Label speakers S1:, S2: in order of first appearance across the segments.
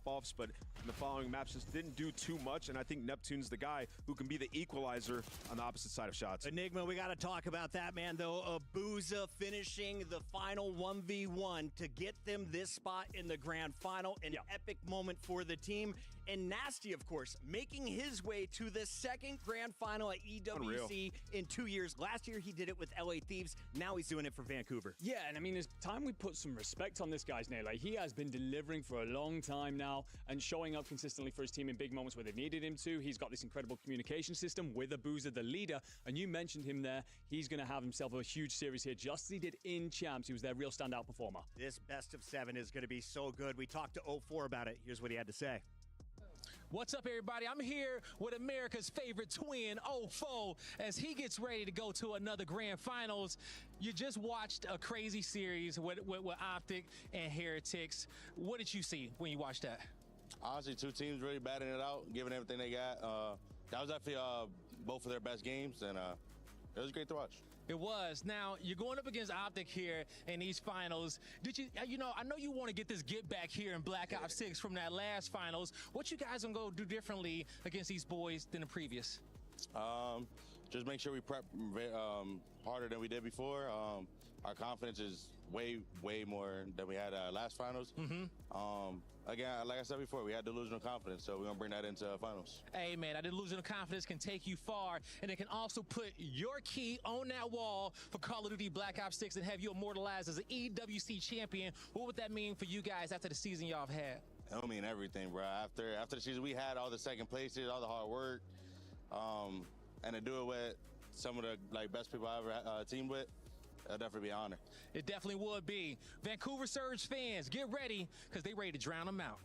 S1: drop-offs, but in the following maps just didn't do too much, and I think Neptune's the guy who can be the equalizer on the opposite side of shots.
S2: Enigma, we got to talk about that, man, though. Abuza finishing the final 1v1 to get them this spot in the grand final. An epic moment for the team. And Nasty, of course, making his way to the second grand final at EWC in 2 years. Last year, he did it with LA Thieves. Now he's doing it for Vancouver.
S3: Yeah, and I mean, it's time we put some respect on this guy's name. Like, he has been delivering for a long time now and showing up consistently for his team in big moments where they needed him to. He's got this incredible communication system with Abuza, the leader. And you mentioned him there. He's going to have himself a huge series here, just as he did in Champs. He was their real standout performer.
S2: This best of 7 is going to be so good. We talked to O4 about it. Here's what he had to say.
S4: What's up, everybody? I'm here with America's favorite twin, O4, as he gets ready to go to another grand finals. You just watched a crazy series with OpTic and Heretics. What did you see when you watched that?
S5: Honestly, two teams really batting it out, giving everything they got. That was definitely both of their best games, and it was great to watch.
S4: It was. Now, you're going up against OpTic here in these finals. Did you know, I know you want to get this get back here in Black Ops 6 from that last finals. What you guys gonna go do differently against these boys than the previous?
S5: Just make sure we prep harder than we did before. Our confidence is way more than we had last finals. Again, like I said before, we had delusional confidence, so we're gonna bring that into finals.
S4: Hey man, that delusional confidence can take you far, and it can also put your key on that wall for Call of Duty Black Ops 6 and have you immortalized as an EWC champion. What would that mean for you guys after the season y'all have had?
S5: It'll mean everything, bro. After the season, we had all the second places, all the hard work, and to do it with some of the best people I ever teamed with. It'll definitely be an honor.
S4: It definitely would be. Vancouver Surge fans, get ready, because they ready to drown them out.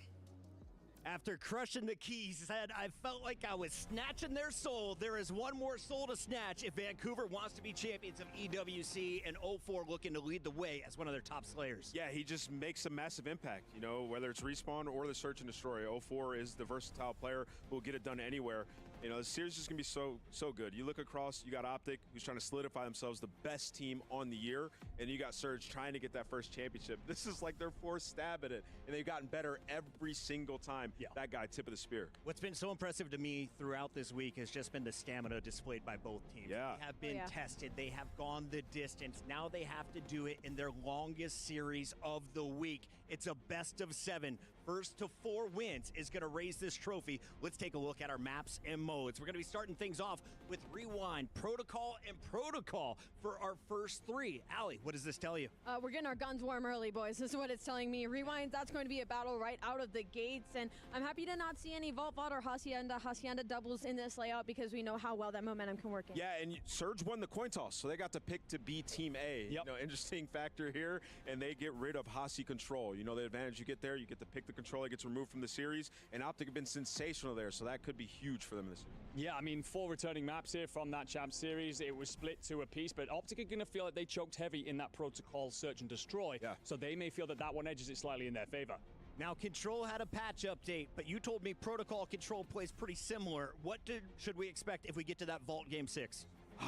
S2: After crushing the keys, he said, I felt like I was snatching their soul. There is one more soul to snatch if Vancouver wants to be champions of EWC, and O4 looking to lead the way as one of their top slayers.
S1: Yeah, he just makes a massive impact, you know, whether it's Respawn or the Search and Destroy. O4 is the versatile player who will get it done anywhere. You know, the series is going to be so good. You look across, you got OpTic, who's trying to solidify themselves the best team on the year, and you got Surge trying to get that first championship. This is like their fourth stab at it, and they've gotten better every single time. Yeah. That guy, tip of the spear.
S2: What's been so impressive to me throughout this week has just been the stamina displayed by both teams.
S1: Yeah.
S2: They have been tested. They have gone the distance. Now they have to do it in their longest series of the week. It's a best of 7. First to 4 wins is going to raise this trophy. Let's take a look at our maps and modes. We're going to be starting things off with Rewind, Protocol, and Protocol for our first 3. Allie, what does this tell you?
S6: We're getting our guns warm early, boys. This is what it's telling me. Rewind, that's going to be a battle right out of the gates, and I'm happy to not see any Vault or Hacienda doubles in this layout because we know how well that momentum can work in.
S1: Yeah, and Surge won the coin toss, so they got to pick to be Team A.
S3: Yep.
S1: You know, interesting factor here, and they get rid of Hasi control. You know, the advantage you get there, you get to pick the control, it gets removed from the series, and OpTic have been sensational there, so that could be huge for them in this series.
S3: Yeah, I mean, 4 returning maps here from that Champ series. It was split 2 apiece, but OpTic are going to feel like they choked heavy in that Protocol Search and Destroy, so they may feel that one edges it slightly in their favor.
S2: Now, Control had a patch update, but you told me Protocol Control plays pretty similar. What should we expect if we get to that Vault Game 6?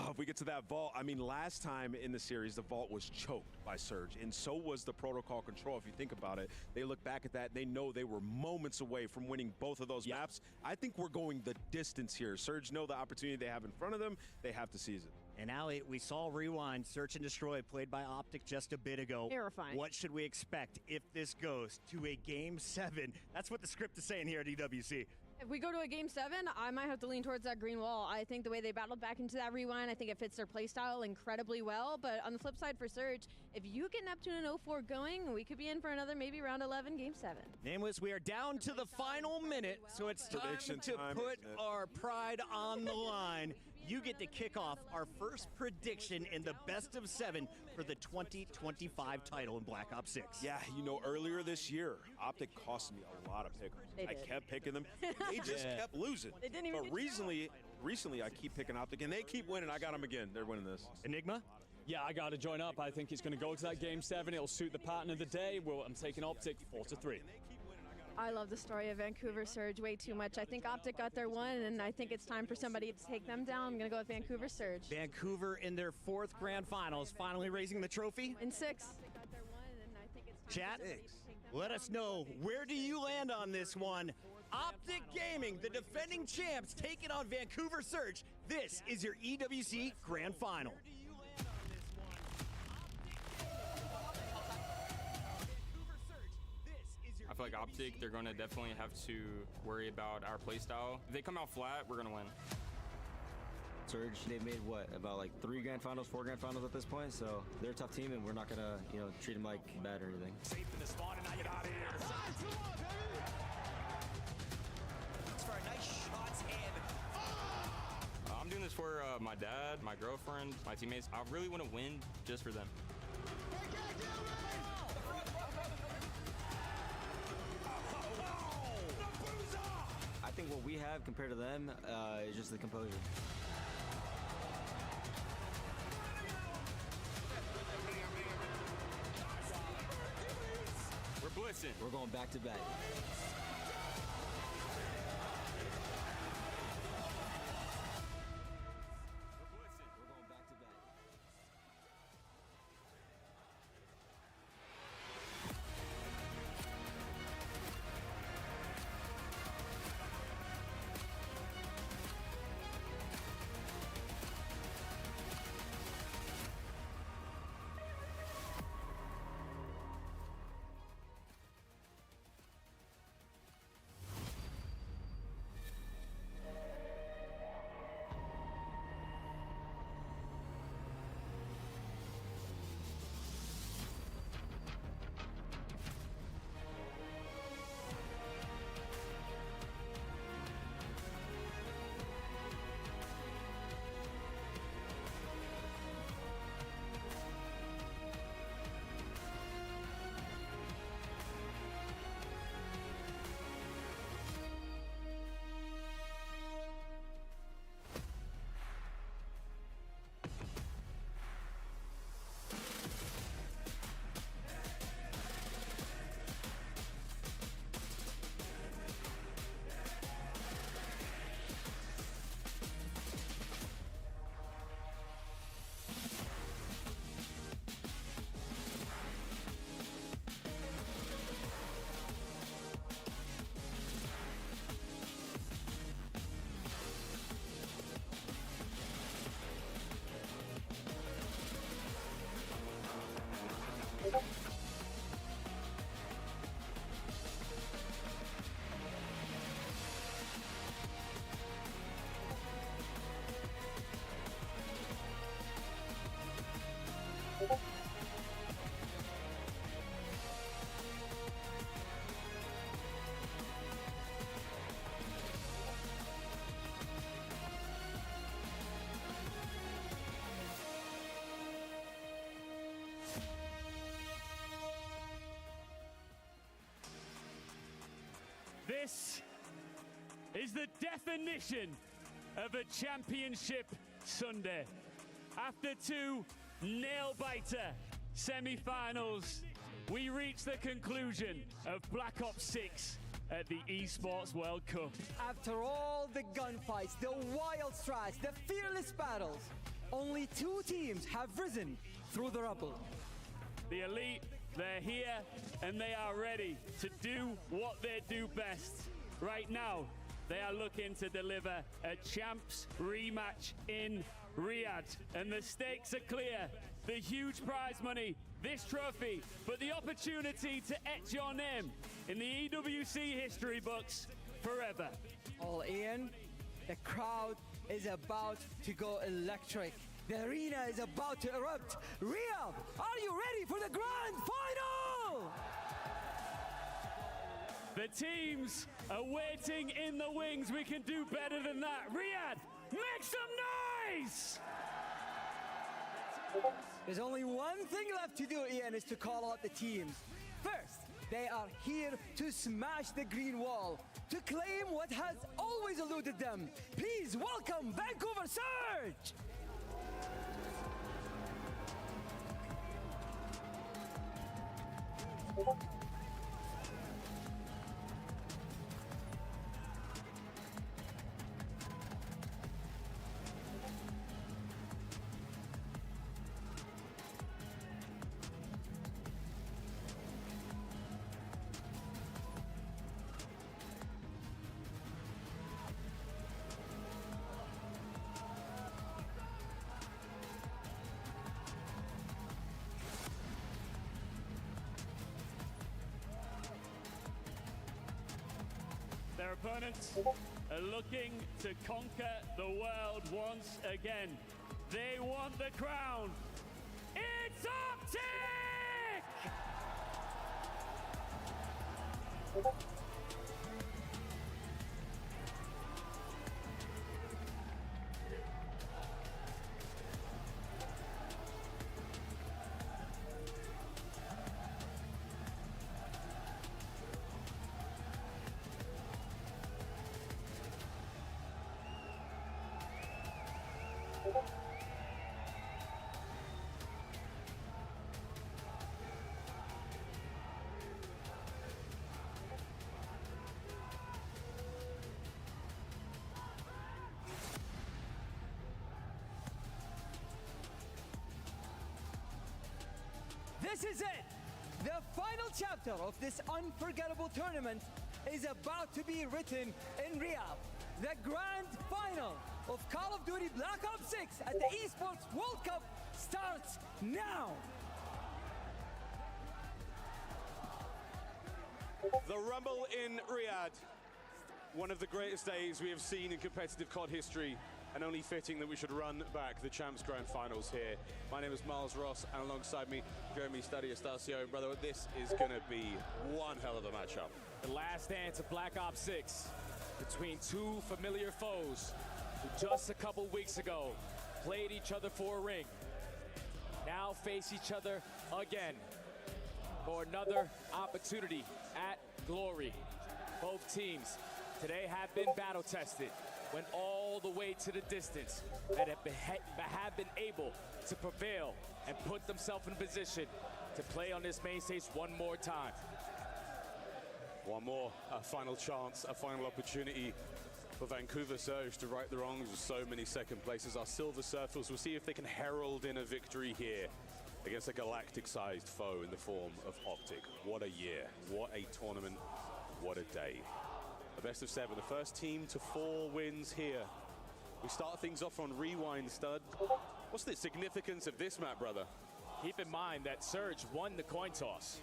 S1: If we get to that Vault, I mean, last time in the series, the Vault was choked by Surge, and so was the Protocol Control. If you think about it, they look back at that, they know they were moments away from winning both of those maps. I think we're going the distance here. Surge know the opportunity they have in front of them. They have to seize it.
S2: And Allie, we saw Rewind, Search and Destroy, played by OpTic just a bit ago.
S6: Terrifying.
S2: What should we expect if this goes to a Game 7? That's what the script is saying here at EWC.
S6: If we go to a Game 7, I might have to lean towards that green wall. I think the way they battled back into that Rewind, I think it fits their playstyle incredibly well. But on the flip side for Surge, if you get Neptune and O4 going, we could be in for another maybe round 11, Game 7.
S2: Nameless, we are down to the final minute, so it's time to put our pride on the line. You get to kick off our first prediction in the best of 7 for the 2025 title in Black Ops 6.
S1: Yeah, you know, earlier this year, OpTic cost me a lot of picks. I kept picking them. They just kept losing.
S6: They didn't even
S1: but recently, I keep picking OpTic, and they keep winning. I got them again. They're winning this.
S2: Enigma?
S3: Yeah, I got to join up. I think it's going to go to that Game 7. It'll suit the pattern of the day. I'm taking OpTic 4-3.
S6: I love the story of Vancouver Surge way too much. I think OpTic got their one, and I think it's time for somebody to take them down. I'm going to go with Vancouver Surge.
S2: Vancouver in their 4th grand finals, finally raising the trophy.
S6: In 6. They got their one, and I think it's time
S2: Chat, let us know, where do you land on this one? OpTic Gaming, the defending champs, take it on Vancouver Surge. This is your EWC Grand Final.
S7: I feel like OpTic, they're going to definitely have to worry about our playstyle. If they come out flat, we're going to win.
S8: Surge, they've made what, about like 3 grand finals, 4 grand finals at this point, so they're a tough team and we're not gonna, treat them like bad or anything.
S9: Safe in the spawn and now get out of here. Looks for a nice shot and
S7: I'm doing this for my dad, my girlfriend, my teammates. I really want to win just for them.
S8: I think what we have compared to them is just the composure.
S7: We're blitzing.
S8: We're going back to back.
S10: This is the definition of a championship Sunday. After 2 nail-biter semi-finals, we reach the conclusion of Black Ops 6 at the Esports World Cup.
S11: After all the gunfights, the wild strikes, the fearless battles, only 2 teams have risen through the rubble.
S10: The elite, they're here and they are ready to do what they do best. Right now, they are looking to deliver a champs rematch in Riyadh, and the stakes are clear. The huge prize money, this trophy, but the opportunity to etch your name in the EWC history books forever.
S11: All in, the crowd is about to go electric. The arena is about to erupt. Riyadh, are you ready for the grand final?
S10: The teams are waiting in the wings. We can do better than that. Riyadh, make some noise!
S11: There's only one thing left to do, Ian, is to call out the teams. First, they are here to smash the green wall, to claim what has always eluded them. Please welcome Vancouver Surge!
S10: Their opponents are looking to conquer the world once again. They want the crown. It's OpTic!
S11: This is it! The final chapter of this unforgettable tournament is about to be written in Riyadh. The grand final of Call of Duty Black Ops 6 at the Esports World Cup starts now!
S12: The Rumble in Riyadh. One of the greatest days we have seen in competitive COD history, and only fitting that we should run back the Champs Grand Finals here. My name is Miles Ross, and alongside me, Jeremy Stadio. Brother, this is going to be one hell of a matchup.
S13: The last dance of Black Ops 6 between two familiar foes who just a couple weeks ago played each other for a ring. Now face each other again for another opportunity at glory. Both teams today have been battle tested, went all the way to the distance, and have been able to prevail and put themselves in position to play on this main stage one more time.
S12: One more, a final chance, a final opportunity for Vancouver Surge to right the wrongs with so many second places. Our Silver Surfers will see if they can herald in a victory here against a galactic-sized foe in the form of OpTic. What a year, what a tournament, what a day. A best of 7, the first team to 4 wins here. We start things off on Rewind, Stud. What's the significance of this map, brother?
S13: Keep in mind that Surge won the coin toss.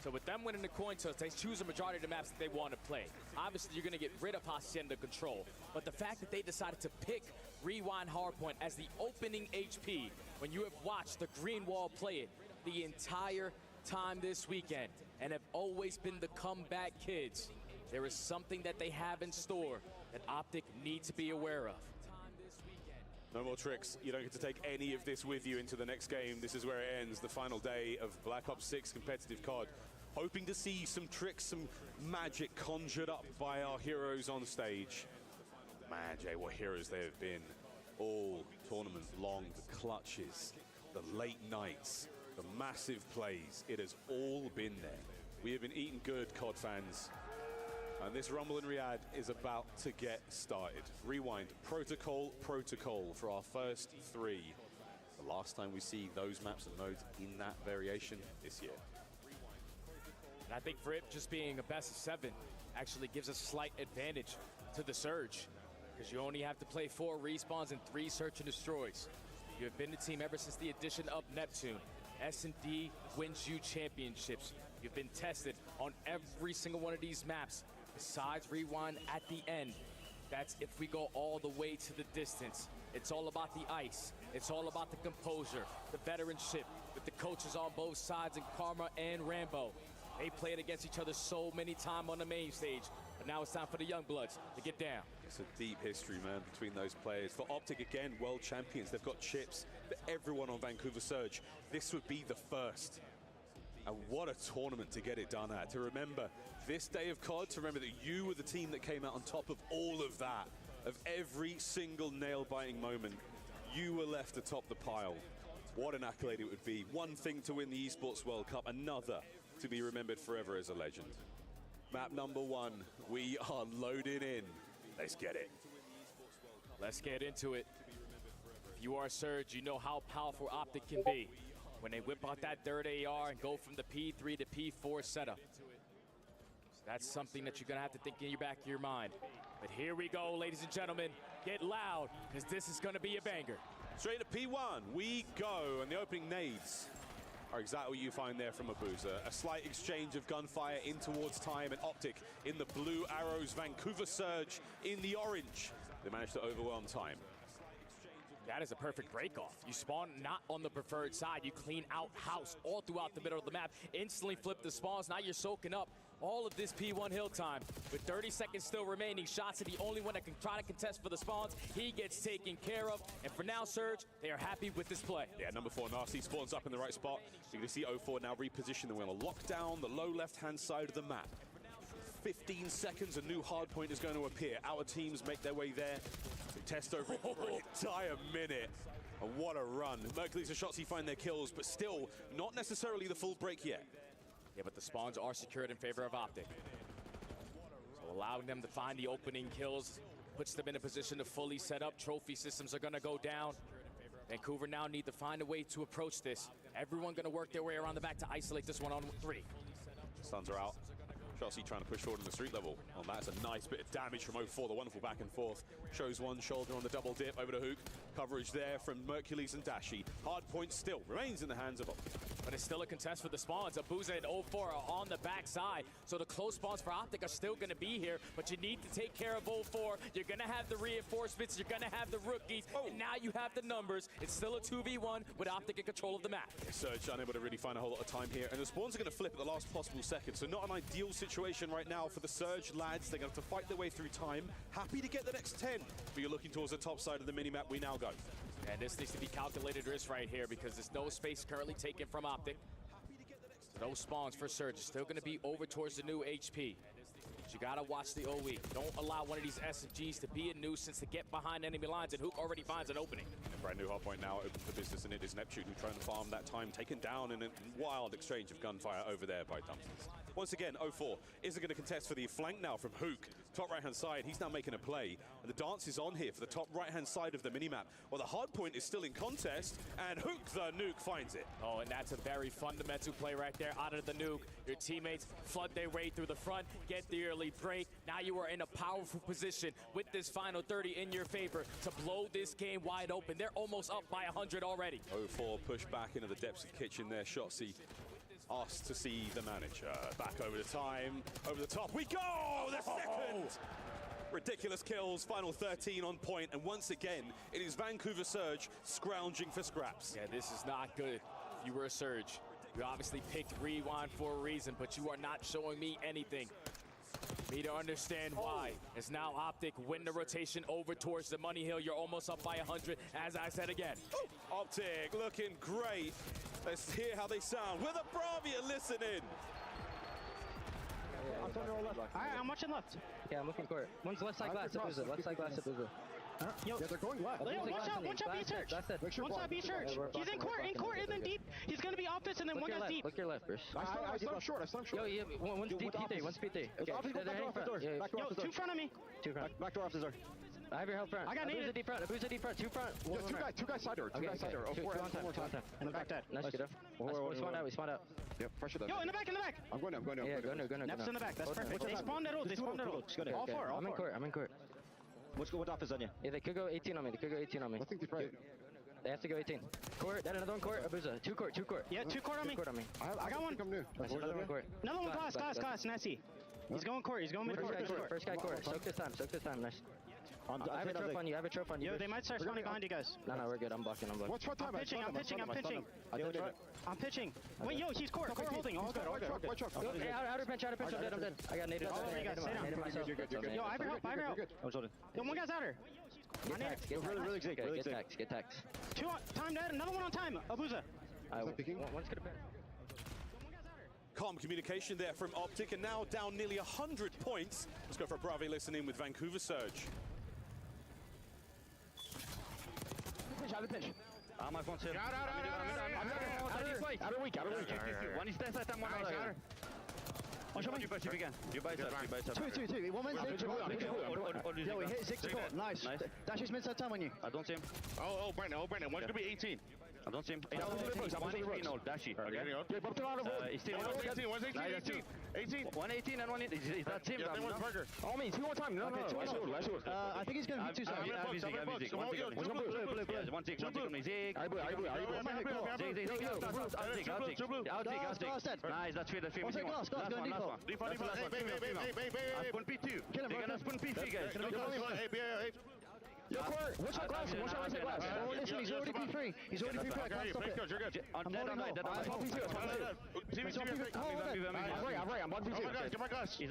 S13: So with them winning the coin toss, they choose a majority of the maps that they want to play. Obviously, you're going to get rid of Hacienda Control. But the fact that they decided to pick Rewind Hardpoint as the opening HP, when you have watched the Green Wall play it the entire time this weekend, and have always been the comeback kids, there is something that they have in store that OpTic needs to be aware of.
S12: No more tricks. You don't get to take any of this with you into the next game. This is where it ends, the final day of Black Ops 6 competitive COD. Hoping to see some tricks, some magic conjured up by our heroes on stage. Man, Jay, what heroes they have been all tournament long. The clutches, the late nights, the massive plays. It has all been there. We have been eating good, COD fans. And this Rumble in Riyadh is about to get started. Rewind, protocol for our first 3. The last time we see those maps and modes in that variation this year.
S13: And I think for it just being a best of 7 actually gives a slight advantage to the Surge, because you only have to play 4 respawns and 3 search and destroys. You have been the team ever since the addition of Neptune. S&D wins you championships. You've been tested on every single one of these maps, besides Rewind at the end. That's if we go all the way to the distance. It's all about the ice. It's all about the composure, the veteranship, with the coaches on both sides, and Karma and Rambo. They played against each other so many times on the main stage, but now it's time for the young bloods to get down.
S12: It's a deep history, man, between those players. For OpTic, again, world champions. They've got chips for everyone on Vancouver Surge. This would be the first. And what a tournament to get it done at. To remember this day of COD, to remember that you were the team that came out on top of all of that, of every single nail-biting moment. You were left atop the pile. What an accolade it would be. One thing to win the Esports World Cup, another to be remembered forever as a legend. Map number 1, we are loaded in. Let's get it.
S13: Let's get into it. If you are Surge, you know how powerful OpTic can be when they whip out that third AR and go from the P3 to P4 setup. So that's something that you're gonna have to think in your back of your mind. But here we go, ladies and gentlemen. Get loud, because this is gonna be a banger.
S12: Straight to P1, we go, and the opening nades. are exactly what you find there from Abuza. A slight exchange of gunfire in towards time, and OpTic in the blue arrows, Vancouver Surge in the orange. They managed to overwhelm time.
S13: That is a perfect break-off. You spawn not on the preferred side. You clean out house all throughout the middle of the map. Instantly flip the spawns. Now you're soaking up all of this P1 hill time. With 30 seconds still remaining, Shots are the only one that can try to contest for the spawns. He gets taken care of. And for now, Surge, they are happy with this play.
S12: Yeah, number 4, Nasty, spawns up in the right spot. You're going to see 04 now reposition. They're going to lock down the low left-hand side of the map. 15 seconds, a new hard point is going to appear. Our teams make their way there. They test over for an entire minute. And what a run. Mercury's and Shotsy find their kills, but still not necessarily the full break yet.
S13: Yeah, but the spawns are secured in favor of OpTic. So allowing them to find the opening kills puts them in a position to fully set up. Trophy systems are going to go down. Vancouver now need to find a way to approach this. Everyone going to work their way around the back to isolate this one on 3.
S12: Stuns are out. Shotsy trying to push forward in the street level. Oh, that's a nice bit of damage from 04. The wonderful back and forth. Shows one shoulder on the double dip over to Hook. Coverage there from Mercules and Dashi. Hard point still remains in the hands of OpTic.
S13: But it's still a contest for the spawns. Abuza and 04 are on the backside. So the close spawns for OpTic are still going to be here. But you need to take care of 04. You're going to have the reinforcements. You're going to have the rookies. And now you have the numbers. It's still a 2v1 with OpTic in control of the map.
S12: Surge unable to really find a whole lot of time here. And the spawns are going to flip at the last possible second. So not an ideal situation right now for the Surge lads. They're going to have to fight their way through time. Happy to get the next 10. But you're looking towards the top side of the minimap. We now go.
S13: And this needs to be calculated risk right here because there's no space currently taken from OpTic. No spawns for Surge. It's still going to be over towards the new HP. But you got to watch the OE. Don't allow one of these SMGs to be a nuisance to get behind enemy lines, and Hook already finds an opening.
S12: A brand new hardpoint now open for business, and it is Neptune who trying to farm that time, taken down in a wild exchange of gunfire over there by Dumpsters. Once again, 04 isn't going to contest for the flank now from Hook. Top right-hand side, he's now making a play. And the dance is on here for the top right-hand side of the minimap. Well, the hard point is still in contest, and Hook the nuke finds it.
S13: Oh, and that's a very fundamental play right there. Out of the nuke, your teammates flood their way through the front, get the early break. Now you are in a powerful position with this final 30 in your favor to blow this game wide open. They're almost up by 100 already.
S12: 04 push back into the depths of the kitchen there. Shotsy asked to see the manager. Back over the time, over the top. We go! The second! Ridiculous kills, final 13 on point, and once again, it is Vancouver Surge scrounging for scraps.
S13: Yeah, this is not good. If you were a Surge, you obviously picked Rewind for a reason, but you are not showing me anything. Me to understand why. It's now OpTic win the rotation over towards the money hill. You're almost up by 100, as I said again.
S12: OpTic looking great. Let's hear how they sound. With a Bravia listening.
S14: I'm watching left.
S15: Yeah, I'm looking court. One's left side glass, Abuza. Left side glass, Abuza.
S14: Yo,
S16: yeah, they're going left.
S14: Yo, watch out, B Search. One shot, B Search. He's in court, and then deep. He's gonna be office, and then one guy's deep.
S15: Look your left, Bruce.
S16: I stunned short.
S15: Yo, yeah, one's deep P3, one's P3. Okay, they're heading front.
S14: Yo, two front of me.
S15: Two front.
S16: Back door off the door.
S15: I have your help front.
S14: I got
S15: Abuza deep front, Abuza deep front, two front.
S16: Two guys side door, two guys side door.
S15: Two on time.
S14: In the back dead.
S15: Nice, get up. We spawned out.
S16: Yep, pressure that.
S14: Yo, in the back.
S16: I'm going down.
S15: Yeah, go now.
S14: Neps in the back, that's perfect. They spawned that ult, All four.
S15: I'm in court.
S17: What's good with office on you?
S15: Yeah, they could go 18 on me.
S16: I think they're right.
S15: They have to go 18. Court, then another one court. Abuza. Two court.
S14: Yeah, two court on me. I got one.
S15: Another one court.
S14: Another one glass. Nessie. He's going court. He's going mid court.
S15: First guy court. Soak this time. Nice. I have a trope on you.
S14: Yo, they might start spawning behind you guys.
S15: No, we're good. I'm blocking.
S16: What's what time?
S14: I'm pitching. Wait, yo, he's court holding. All good.
S15: Hey, outer bench. I'm dead. I got naded.
S14: Yo, I have your help. Yo, one guy's outer.
S15: Really get tax.
S14: Two on time dead. Another one on time. Abuza.
S15: One's gonna pin.
S12: Calm communication there from OpTic, and now down nearly 100 points. Let's go for a Bravia listening with Vancouver Surge.
S17: Out of the pitch. My phone too.
S15: Outer weak.
S17: One is dead, one outer.
S16: You buy two. One man's Zig. Yo, he hit Zig to court. Nice. Dash is mid-side time on you.
S17: I don't see him.
S18: Oh, Brandon. One's gonna be 18.
S16: I don't see him.
S17: Yeah,
S16: He's
S17: I'm
S16: 118 old, Dashy.
S17: Yeah, bump around
S16: He's still
S17: 118, 18.
S16: 118 and 118. Is that him?
S17: Yeah, one's burger.
S16: Oh, me, 2 more time. No, no, last short.
S15: I think he's going to be 2 seconds.
S16: I have Zig. One Zig on me. Zig.
S15: I
S16: Zig. Nice, that's good. That's good. Last one. Spawn P2. They're gonna spawn P3, guys.
S15: Yo, Court, watch out glass. Watch out when I say glass. Oh, listen, he's already P3. He's already P3. I can't stop it.
S16: You're good.
S15: I'm holding on. I'm on P2. I'm on P2.
S16: Get my glass. Zig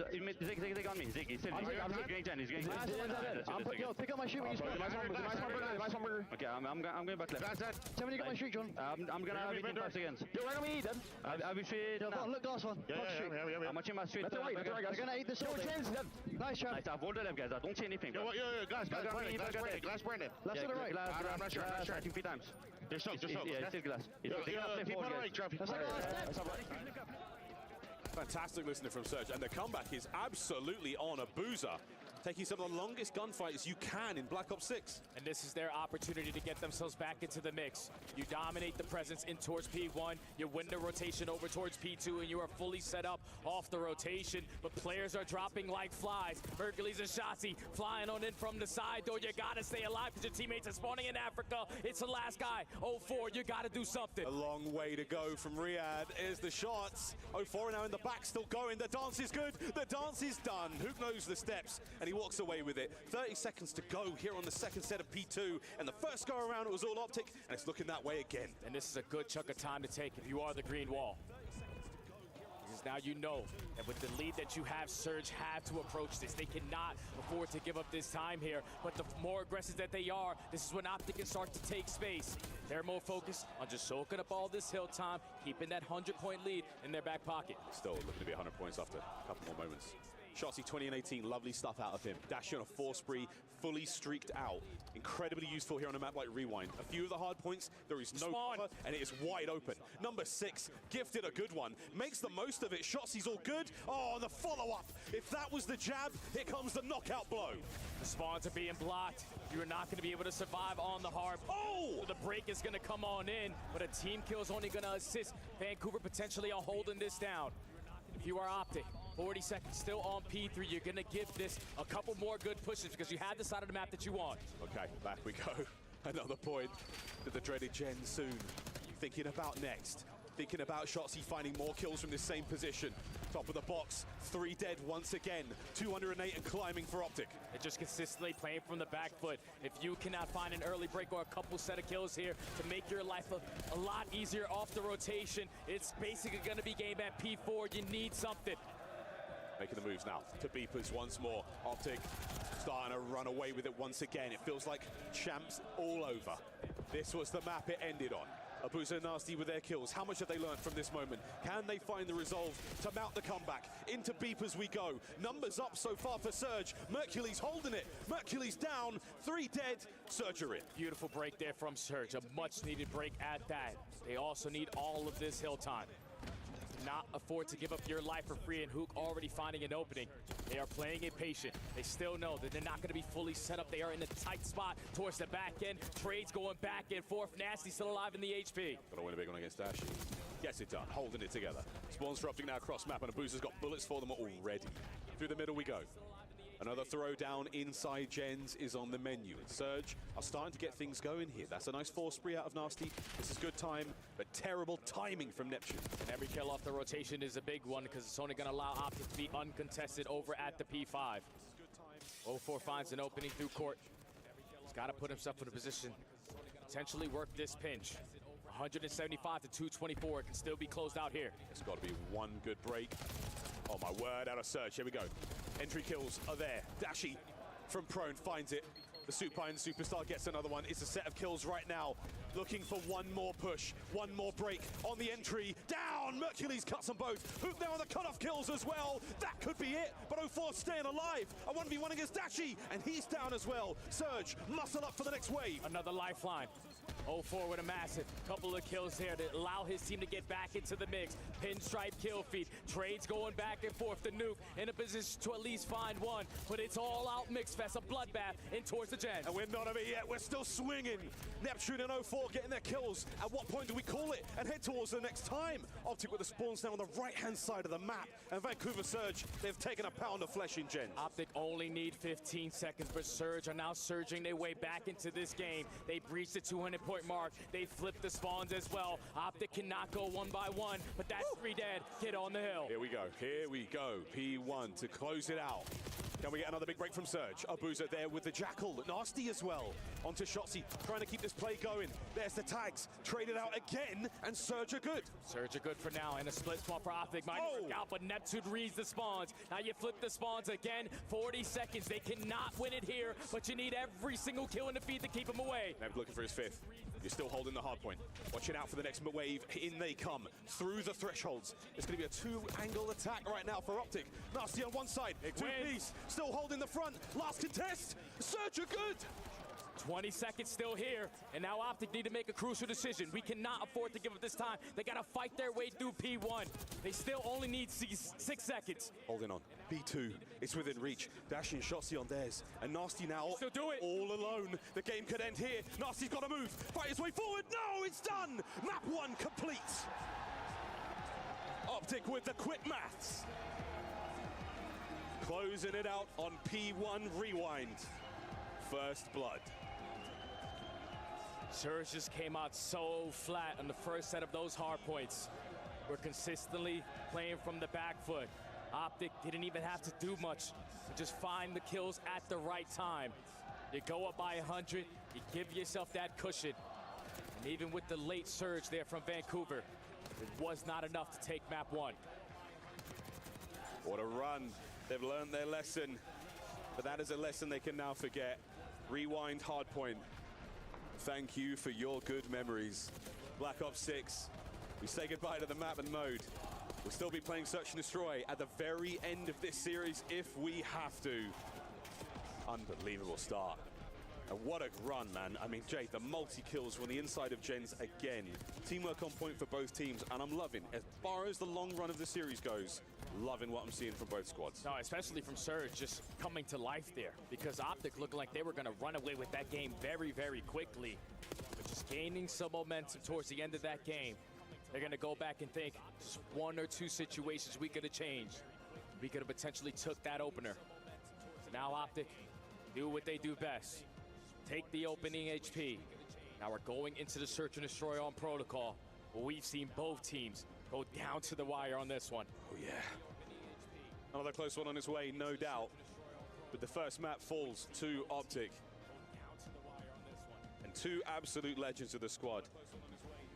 S16: on me. Zig, he's still. He's going 10. He's going 10.
S15: Yo, pick up my shoe when you spawn. Nice hamburger.
S16: Okay, I'm going back left.
S15: Tell me to get my streak, John.
S16: I'm gonna have it in 5 seconds.
S15: Yo, right on me, then.
S16: I'll be straight now.
S15: Look, glass one.
S16: Yeah. I'm watching my street.
S15: That's alright, guys. They're gonna eat this whole thing. Nice shot.
S16: Nice, I've holded them, guys. I don't see anything.
S17: Glass Brandon.
S15: Left to the right.
S17: I'm not sure.
S16: I think 3 times.
S17: They're soaked.
S16: Yeah, it's still glass.
S17: Keep on right, Travis.
S12: Fantastic listener from Surge, and the comeback is absolutely on a boozer. Taking some of the longest gunfights you can in Black Ops 6.
S13: And this is their opportunity to get themselves back into the mix. You dominate the presence in towards P1, you win the rotation over towards P2, and you are fully set up off the rotation. But players are dropping like flies. Hercules and Shotzi flying on in from the side door. You gotta stay alive because your teammates are spawning in Africa. It's the last guy. 04, you gotta do something.
S12: A long way to go from Riyadh is the shots. 04 now in the back, still going. The dance is good. The dance is done. Hook knows the steps, and he walks away with it. 30 seconds to go here on the second set of P2, and the first go around it was all OpTic, and it's looking that way again.
S13: And this is a good chunk of time to take if you are the green wall. Because now you know that with the lead that you have, Surge have to approach this. They cannot afford to give up this time here, but the more aggressive that they are, this is when OpTic can start to take space. They're more focused on just soaking up all this hill time, keeping that 100-point lead in their back pocket.
S12: Still looking to be 100 points after a couple more moments. Shotzi 20 and 18, lovely stuff out of him. Dashing on a 4 spree, fully streaked out. Incredibly useful here on a map like Rewind. A few of the hard points, there is no cover, and it is wide open. Number 6, gifted a good one. Makes the most of it. Shotzi's all good. Oh, and the follow-up. If that was the jab, here comes the knockout blow.
S13: The spawns are being blocked. You're not going to be able to survive on the hard. Oh! The break is going to come on in, but a team kill is only going to assist Vancouver potentially on holding this down. If you are OpTic, 40 seconds still on P3. You're going to give this a couple more good pushes because you have the side of the map that you want.
S12: Okay, back we go. Another point to the dreaded Gen soon. Thinking about next. Thinking about Shotzi finding more kills from this same position. Top of the box, 3 dead once again. 208 and climbing for OpTic.
S13: And just consistently playing from the back foot. If you cannot find an early break or a couple set of kills here to make your life a lot easier off the rotation, it's basically going to be game at P4. You need something.
S12: Making the moves now to beepers once more. OpTic starting to run away with it once again. It feels like champs all over. This was the map it ended on. Abuza and Nasty with their kills. How much have they learned from this moment? Can they find the resolve to mount the comeback? Into beepers we go. Numbers up so far for Surge. Mercury's holding it. Mercury's down. 3 dead. Surge are in.
S13: Beautiful break there from Surge. A much needed break at that. They also need all of this hill time. Not afford to give up your life for free, and Hook already finding an opening. They are playing it patient. They still know that they're not going to be fully set up. They are in a tight spot towards the back end. Trades going back and forth. Nasty still alive in the HP.
S12: Gotta win a big one against Dashi. Gets it done, holding it together. Spawns disrupting now across map, and Abuza's got bullets for them already. Through the middle we go. Another throwdown inside Gens is on the menu. And Surge are starting to get things going here. That's a nice 4 spree out of Nasty. This is good time, but terrible timing from Neptune.
S13: And every kill off the rotation is a big one because it's only going to allow OpTic to be uncontested over at the P5. 04 finds an opening through court. He's got to put himself in a position to potentially work this pinch. 175 to 224. It can still be closed out here.
S12: It's got to be one good break. Oh my word, out of Surge. Here we go. Entry kills are there. Dashi from prone finds it. The Supine Superstar gets another one. It's a set of kills right now. Looking for one more push, one more break on the entry. Down! Mercules cuts them both. Hook now on the cutoff kills as well. That could be it, but 04 staying alive. A 1v1 against Dashi, and he's down as well. Surge, muscle up for the next wave.
S13: Another lifeline. 0-4 with a massive couple of kills there to allow his team to get back into the mix. Pinstripe kill feed, trades going back and forth. The nuke in a position to at least find one, but it's all out mix fest, a bloodbath in towards the Gens.
S12: And we're not of it yet, we're still swinging. Neptune and 0-4 getting their kills. At what point do we call it and head towards the next time? OpTic with the spawns now on the right-hand side of the map. And Vancouver Surge, they've taken a pound of flesh in Gens.
S13: OpTic only need 15 seconds, but Surge are now surging their way back into this game. They breached the 200-point mark. They flipped the spawns as well. OpTic cannot go one by one, but that's 3 dead. Get on the hill.
S12: Here we go, here we go. P1 to close it out. Can we get another big break from Surge? Abuza there with the Jackal. Nasty as well. Onto Shotzi, trying to keep this play going. There's the tags. Traded out again, and Surge are good.
S13: Surge are good for now, and a split spawn for OpTic. Might work out, but Neptune reads the spawns. Now you flip the spawns again. 40 seconds. They cannot win it here, but you need every single kill in the feed to keep him away.
S12: Nev looking for his 5th. You're still holding the hard point. Watching out for the next wave. In they come. Through the thresholds. It's going to be a 2-angle attack right now for OpTic. Nasty on one side. Two-piece. Still holding the front. Last contest. Surge are good.
S13: 20 seconds still here, and now OpTic need to make a crucial decision. We cannot afford to give up this time. They got to fight their way through P1. They still only need 6 seconds.
S12: Holding on. B2, it's within reach. Dashing Shotzi on theirs. And Nasty now
S13: still do it.
S12: All alone. The game could end here. Nasty's got to move. Fight his way forward. No, it's done. Map 1 complete. OpTic with the quick maths. Closing it out on P1 Rewind. First blood.
S13: Surge just came out so flat on the first set of those hard points. We're consistently playing from the back foot. OpTic didn't even have to do much to just find the kills at the right time. You go up by 100, you give yourself that cushion. And even with the late surge there from Vancouver, it was not enough to take map 1.
S12: What a run. They've learned their lesson, but that is a lesson they can now forget. Rewind hardpoint. Thank you for your good memories. Black Ops 6, we say goodbye to the map and mode. We'll still be playing Search and Destroy at the very end of this series if we have to. Unbelievable start. And what a run, man. I mean, Jade, the multi-kills from the inside of Gens again. Teamwork on point for both teams, and I'm loving, as far as the long run of the series goes, loving what I'm seeing from both squads.
S13: No, especially from Surge, just coming to life there, because OpTic looked like they were going to run away with that game very, very quickly. But just gaining some momentum towards the end of that game, they're going to go back and think, just 1 or 2 situations we could have changed. We could have potentially took that opener. So now OpTic do what they do best. Take the opening HP. Now we're going into the Search and Destroy on protocol. Well, we've seen both teams go down to the wire on this one.
S12: Oh, yeah. Another close one on its way, no doubt. But the first map falls to OpTic. And 2 absolute legends of the squad.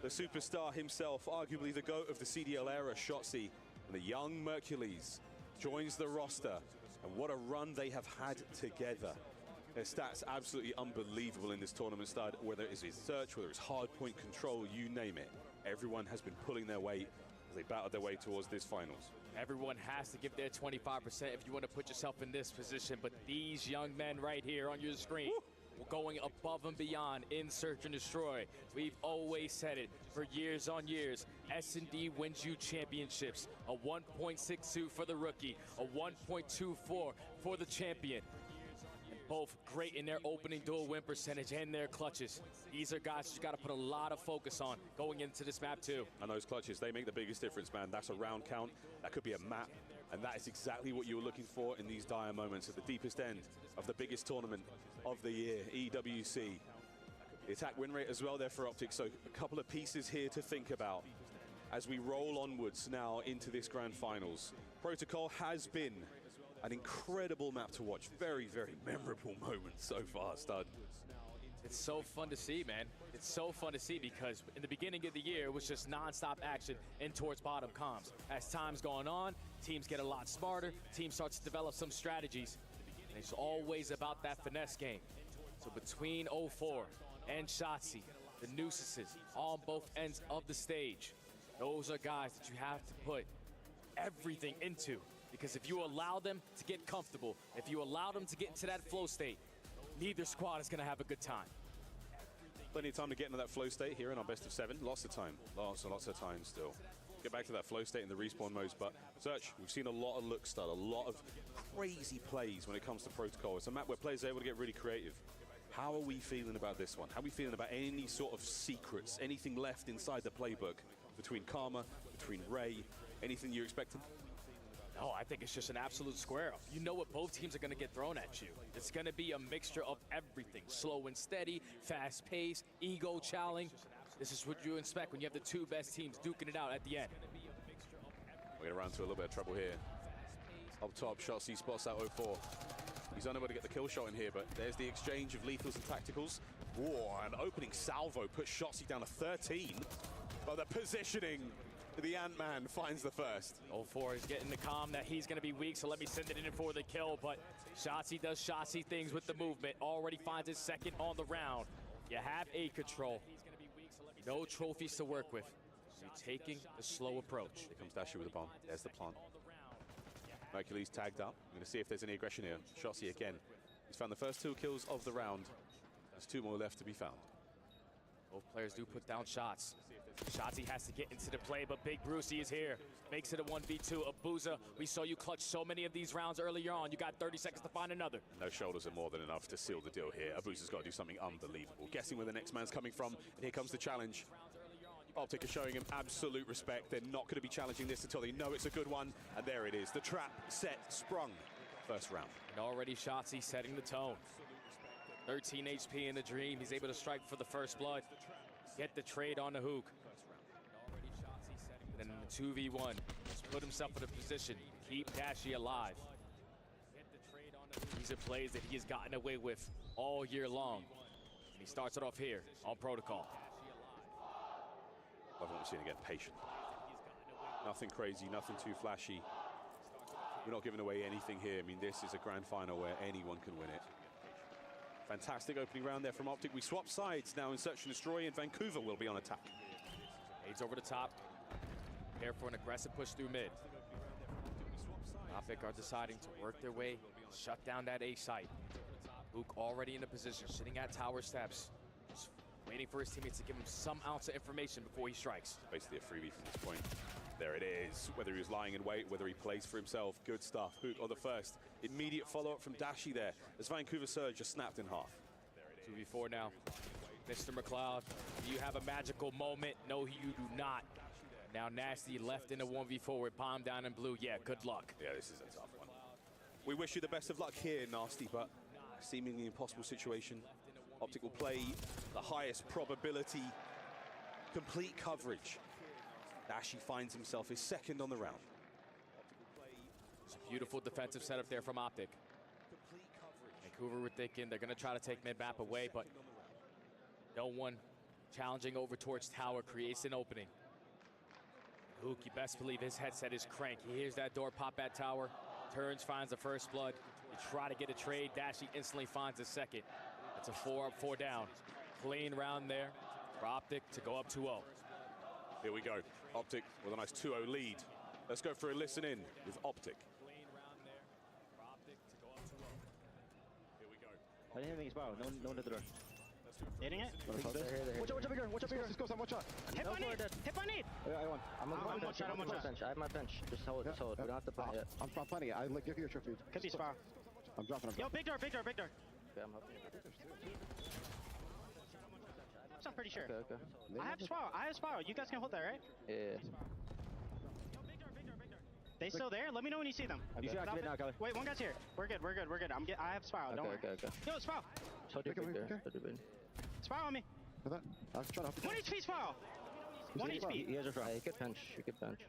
S12: The superstar himself, arguably the GOAT of the CDL era, Shotzi, and the young Mercules joins the roster. And what a run they have had together. Their stats absolutely unbelievable in this tournament start, whether it's search, whether it's hardpoint control, you name it. Everyone has been pulling their weight as they battled their way towards this finals.
S13: Everyone has to give their 25% if you want to put yourself in this position, but these young men right here on your screen, going above and beyond in Search and Destroy. We've always said it for years on years. S&D wins you championships. A 1.62 for the rookie, a 1.24 for the champion. Both great in their opening duel win percentage and their clutches. These are guys you got to put a lot of focus on going into this map too.
S12: And those clutches, they make the biggest difference, man. That's a round count. That could be a map. And that is exactly what you were looking for in these dire moments at the deepest end of the biggest tournament of the year, EWC. The attack win rate as well there for OpTic. So a couple of pieces here to think about as we roll onwards now into this grand finals. Protocol has been an incredible map to watch. Very, very memorable moments so far, Stud.
S13: It's so fun to see, man. It's so fun to see because in the beginning of the year, it was just non-stop action in towards bottom comms. As time's going on, teams get a lot smarter. Teams start to develop some strategies. And it's always about that finesse game. So between 0-4 and Shotzi, the Nuisances on both ends of the stage, those are guys that you have to put everything into. Because if you allow them to get comfortable, if you allow them to get into that flow state, neither squad is going to have a good time.
S12: Plenty of time to get into that flow state here in our best of 7. Lots of time. Lots and lots of time still. Get back to that flow state in the respawn modes. But Search, we've seen a lot of look start, a lot of crazy plays when it comes to protocol. It's a map where players are able to get really creative. How are we feeling about this one? How are we feeling about any sort of secrets, anything left inside the playbook between Karma, between Ray, anything you're expecting?
S13: No, I think it's just an absolute square up. You know what both teams are going to get thrown at you. It's going to be a mixture of everything. Slow and steady, fast pace, ego challenge. This is what you expect when you have the two best teams duking it out at the end.
S12: We're going to run into a little bit of trouble here. Up top, Shotzzy spots out 04. He's unable to get the kill shot in here, but there's the exchange of lethals and tacticals. Whoa, an opening salvo puts Shotzzy down to 13. But the positioning, the Ant-Man finds the first.
S13: 04 is getting the calm that he's going to be weak, so let me send it in for the kill. But Shotzzy does Shotzzy things with the movement. Already finds his second on the round. You have A control. No trophies to work with. You're taking the slow approach.
S12: Here comes Dasher with the bomb. There's the plant. Mercury's tagged up. I'm going to see if there's any aggression here. Shotzzy again. He's found the first 2 kills of the round. There's 2 more left to be found.
S13: Both players do put down shots. Shotzzy has to get into the play, but Big Brucey is here. Makes it a 1v2. Abuza, we saw you clutch so many of these rounds earlier on. You got 30 seconds to find another.
S12: No shoulders are more than enough to seal the deal here. Abuza's got to do something unbelievable. Guessing where the next man's coming from, and here comes the challenge. OpTic are showing him absolute respect. They're not going to be challenging this until they know it's a good one. And there it is. The trap set, sprung. First round.
S13: And already Shotzzy setting the tone. 13 HP in the dream. He's able to strike for the first blood. Get the trade on the hook. And then in the 2v1, he's put himself in a position to keep Dashy alive. These are plays that he has gotten away with all year long. And he starts it off here on protocol.
S12: Love what we're seeing again, patient. Nothing crazy, nothing too flashy. We're not giving away anything here. I mean, this is a grand final where anyone can win it. Fantastic opening round there from OpTic. We swap sides now in Search and Destroy, and Vancouver will be on attack.
S13: Aids over the top. Prepare for an aggressive push through mid. OpTic are deciding to work their way, shut down that A site. Luke already in the position, sitting at tower steps. Just waiting for his teammates to give him some ounce of information before he strikes.
S12: Basically a freebie from this point. There it is. Whether he was lying in wait, whether he plays for himself, good stuff. Hook on the first. Immediate follow-up from Dashy there as Vancouver Surge just snapped in half.
S13: 2v4 now. Mr. McLeod, do you have a magical moment? No, you do not. Now Nasty left in a 1v4 with palm down in blue. Yeah, good luck.
S12: Yeah, this is a tough one. We wish you the best of luck here, Nasty, but seemingly impossible situation. OpTic will play the highest probability, complete coverage. Dashy finds himself his second on the round.
S13: It's a beautiful defensive setup there from OpTic. Vancouver were thinking they're going to try to take mid-map away, but no one challenging over towards tower creates an opening. Hook, you best believe his headset is cranked. He hears that door pop at tower, turns, finds the first blood. You try to get a trade, Dashy instantly finds a second. That's a 4 up, 4 down. Clean round there for OpTic to go up 2-0.
S12: Here we go. OpTic with a nice 2-0 lead. Let's go for a listen in with OpTic.
S13: Here we go.
S15: I didn't have any spiral. No one at the door.
S14: Hitting it?
S15: Watch out bigger. Watch out bigger. Let's go, Sam. Watch out.
S14: Hit my need. Hit my need.
S15: I won. I'm on
S14: one shot.
S15: bench. I have my bench. Just hold it. We don't have to plant yet. I'm planting it. I'll give you a trophy.
S14: Could be spiral.
S15: I'm dropping.
S14: Yo, big door.
S15: Okay, I'm helping.
S14: I'm pretty sure.
S15: Okay.
S14: I have spiral. You guys can hold that, right?
S15: Yeah.
S14: They still there? Let me know when you see them.
S15: You should activate now, Kelly.
S14: Wait, one guy's here. We're good. I have spiral. Don't worry.
S15: Okay.
S14: Yo, spiral.
S15: So do
S14: Spiral on me.
S15: I'll try to help you.
S14: 1 HP spiral. 1 HP.
S15: He has a spiral. You could bench.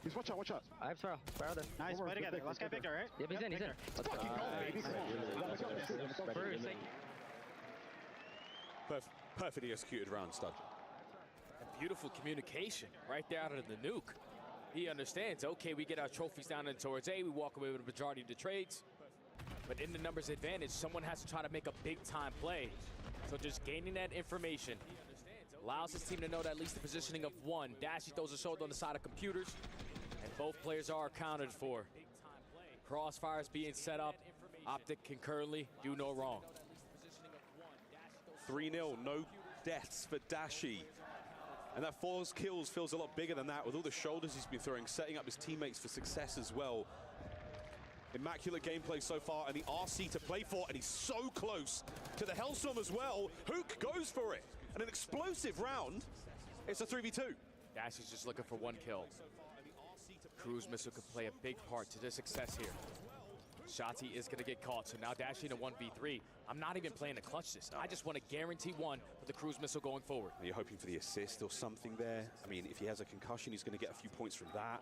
S15: Please watch out. I have spiral. Spiral there.
S14: Nice. Play together. Let's get Victor, right?
S15: Yep, he's in. Let's fucking go, baby. Come on.
S12: Perfectly executed round, Stud.
S13: Beautiful communication right there out of the nuke. He understands, okay, we get our trophies down in towards A, we walk away with a majority of the trades. But in the numbers advantage, someone has to try to make a big-time play. So just gaining that information allows his team to know that at least the positioning of one. Dashy throws a shoulder on the side of computers, and both players are accounted for. Crossfires being set up. OpTic can currently do no wrong.
S12: 3-0, no deaths for Dashi. And that 4 kills feels a lot bigger than that with all the shoulders he's been throwing, setting up his teammates for success as well. Immaculate gameplay so far, and the RC to play for, and he's so close to the Hellstorm as well. Hook goes for it, and an explosive round. It's a 3v2.
S13: Dashi's just looking for 1 kill. Cruise missile could play a big part to their success here. Shotzi is going to get caught, so now Dashi in a 1v3. I'm not even playing to clutch this. I just want to guarantee 1 with the cruise missile going forward.
S12: Are you hoping for the assist or something there? I mean, if he has a concussion, he's going to get a few points from that.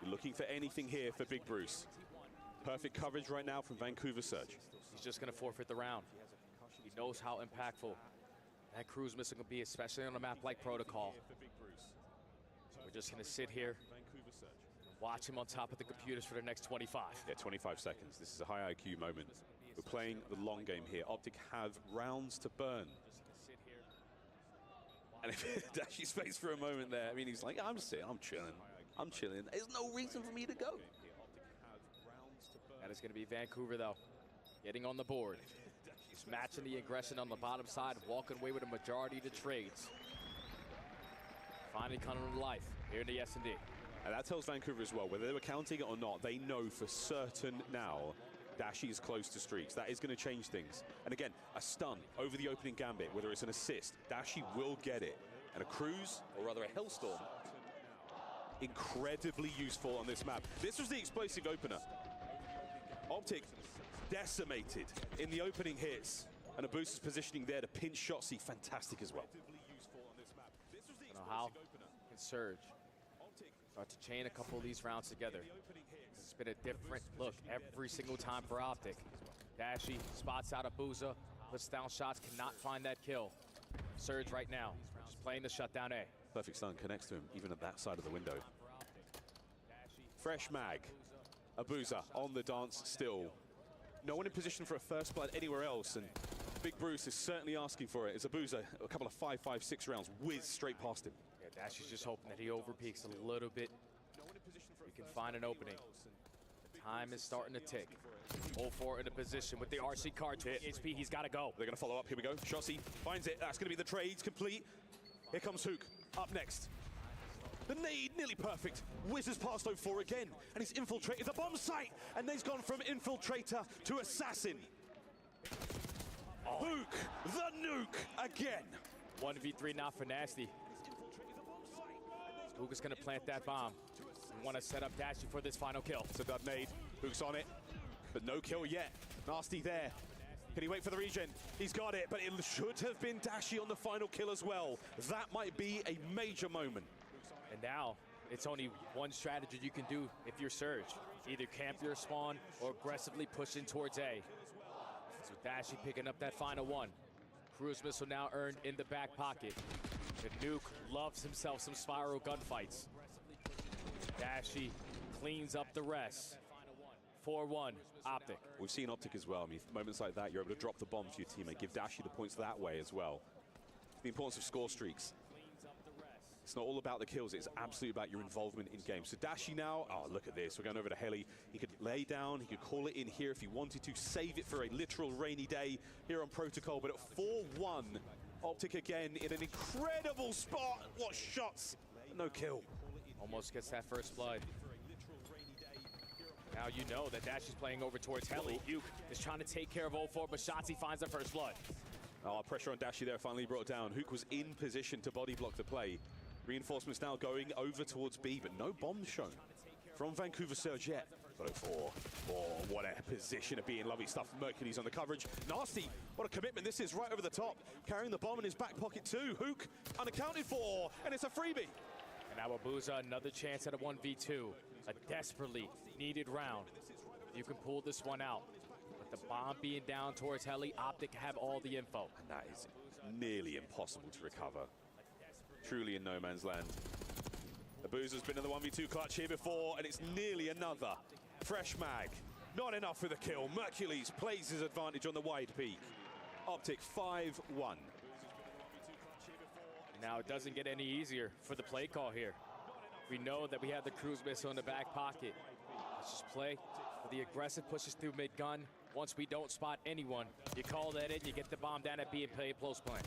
S12: You're looking for anything here for Big Bruce. Perfect coverage right now from Vancouver Surge.
S13: He's just going to forfeit the round. He knows how impactful that cruise missile can be, especially on a map like Protocol. So we're just going to sit here and watch him on top of the computers for the next 25.
S12: Yeah, 25 seconds. This is a high IQ moment. We're playing the long game here. OpTic have rounds to burn. And if Dashi's face for a moment there, I mean, he's like, I'm sitting, I'm chilling. I'm chilling. There's no reason for me to go.
S13: That is going to be Vancouver, though, getting on the board. He's matching the aggression on the bottom side, walking away with a majority of the trades. Finally coming to life here in the S&D.
S12: And that tells Vancouver as well, whether they were counting it or not, they know for certain now Dashi is close to streaks. That is going to change things. And again, a stun over the opening gambit, whether it's an assist, Dashi will get it. And a cruise, or rather a Hellstorm, incredibly useful on this map. This was the explosive opener. OpTic decimated in the opening hits, and Abusa's positioning there to pinch Shotzi, fantastic as well.
S13: I don't know how can Surge start to chain a couple of these rounds together. It's been a different look every single time for OpTic. Dashi spots out Abusa, puts down shots, cannot find that kill. Surge right now, just playing the shutdown A.
S12: Perfect stun connects to him, even at that side of the window. Fresh mag. Abusa on the dance still. No one in position for a first blood anywhere else, and Big Bruce is certainly asking for it. As Abusa, a couple of 5-5-6 rounds whiz straight past him.
S13: Yeah, Dashi's just hoping that he overpeaks a little bit. He can find an opening. The time is starting to tick. 0-4 in a position with the RC card to HP. He's got to go.
S12: They're going to follow up. Here we go. Shotzi finds it. That's going to be the trades complete. Here comes Hook up next. The nade, nearly perfect. Whizzes past 0-4 again, and he's infiltrated the bomb site, and he's gone from infiltrator to assassin. Hook, the nuke, again.
S13: 1v3 now for Nasty. Hook is going to plant that bomb. We want to set up Dashi for this final kill.
S12: It's a dud nade. Hook's on it, but no kill yet. Nasty there. Can he wait for the regen? He's got it, but it should have been Dashi on the final kill as well. That might be a major moment.
S13: And now, it's only one strategy you can do if you're Surge. Either camp your spawn or aggressively push in towards A. So Dashi picking up that final one. Cruise missile now earned in the back pocket. The nuke loves himself some spiral gunfights. Dashi cleans up the rest. 4-1, OpTic.
S12: We've seen OpTic as well. I mean, moments like that, you're able to drop the bomb to your teammate, give Dashi the points that way as well. The importance of score streaks. It's not all about the kills, it's absolutely about your involvement in games. So Dashi now, oh, look at this. We're going over to Heli. He could lay down, he could call it in here if he wanted to, save it for a literal rainy day here on Protocol. But at 4-1, OpTic again in an incredible spot. What shots? No kill.
S13: Almost gets that first blood. Now you know that Dashi's playing over towards Heli. Uke is trying to take care of 0-4, but Shotzi finds the first blood.
S12: Oh, pressure on Dashi there finally brought down. Hook was in position to body block the play. Reinforcements now going over towards B, but no bombs shown from Vancouver Surge yet. But 0-4. Oh, what a position to be in. Lovely stuff. Mercury's on the coverage. Nasty. What a commitment this is, right over the top. Carrying the bomb in his back pocket too. Hook unaccounted for, and it's a freebie.
S13: And now Abusa, another chance at a 1v2. A desperately needed round. You can pull this one out. But the bomb being down towards Heli, OpTic have all the info.
S12: And that is nearly impossible to recover. Truly in no man's land. Abusa's been in the 1v2 clutch here before, and it's nearly another. Fresh mag. Not enough for the kill. Mercules plays his advantage on the wide peak. OpTic 5-1.
S13: Now it doesn't get any easier for the play call here. We know that we have the cruise missile in the back pocket. Let's just play for the aggressive pushes through mid-gun Once we don't spot anyone, you call that in, you get the bomb down at B and play close play.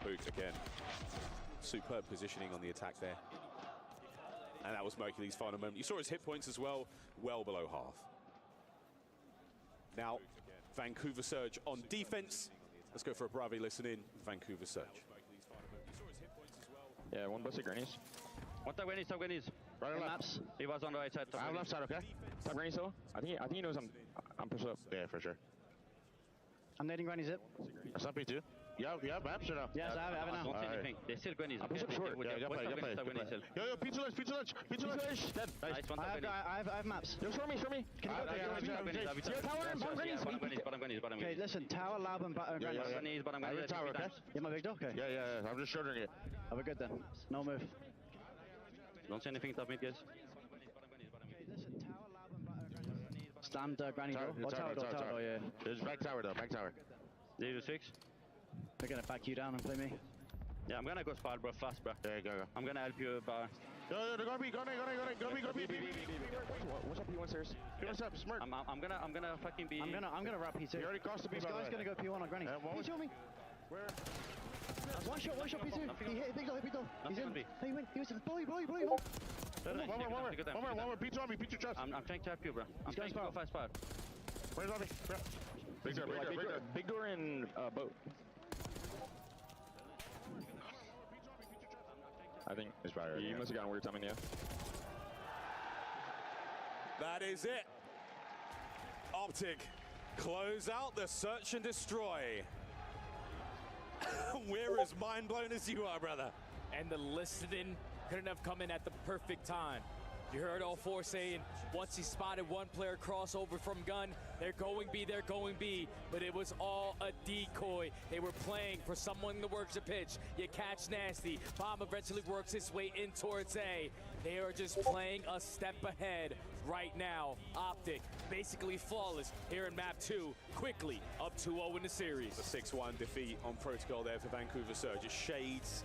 S12: Boot again. Superb positioning on the attack there. And that was Mercury's final moment. You saw his hit points as well below half. Now, Vancouver Surge on defense. Let's go for a Bravi listen in. Vancouver Surge.
S16: Yeah, one bus grannies. One top grannies. Right on maps. He was on the right side. I'm left side, okay? Top grannies though. I think he knows I'm pushed up. Yeah, for sure.
S15: I'm nading granny zip.
S16: That's not P2. Yeah, maps or no? Yes, I have it now. Don't say anything. They still grannies. I'm pushing short. Yeah, play. Yo, P2 ledge. Dead. Nice. I have maps. Yo, show me. Can you go there? Yo, tower and bottom grannies. Okay, listen, tower, lab, and grannies. Bottom grannies. Tower, okay? Yeah, my big dog, okay? Yeah. I'm just shouldering it. We're good then. No move. Don't say anything top mid, guys. Slammed granny door. What tower, yeah. There's back tower. Zero 6. They're gonna back you down and play me. Yeah, I'm gonna go spot, bro. Fast, bro. Yeah, go. I'm gonna help you, bar. Yo, they're gonna be. Go. What's up, P1 stairs? P1 up, smart. I'm gonna fucking be. I'm gonna wrap P2. You already crossed the B. This guy's gonna go P1 on granny. Can you show me? Where? One shot, P2. He hit big door. He's in. Hey, win. He was blow you. One more. P2 on me. P2 trust. I'm trying to help you, bro. I'm trying to go fast spot. Where's on me? Big door and boat. I think it's probably you must have gotten weird timing, yeah.
S12: That is it. OpTic close out the search and destroy. We're as mind blown as you are, brother.
S13: And the listening couldn't have come in at the perfect time. You heard all four saying, once he spotted one player crossover from gun, they're going B, but it was all a decoy. They were playing for someone that works a pitch. You catch nasty. Bomb eventually works its way in towards A. They are just playing a step ahead right now. OpTic, basically flawless here in map 2, quickly up 2-0 in the series.
S12: The 6-1 defeat on Protocol there for Vancouver Surge. Just shades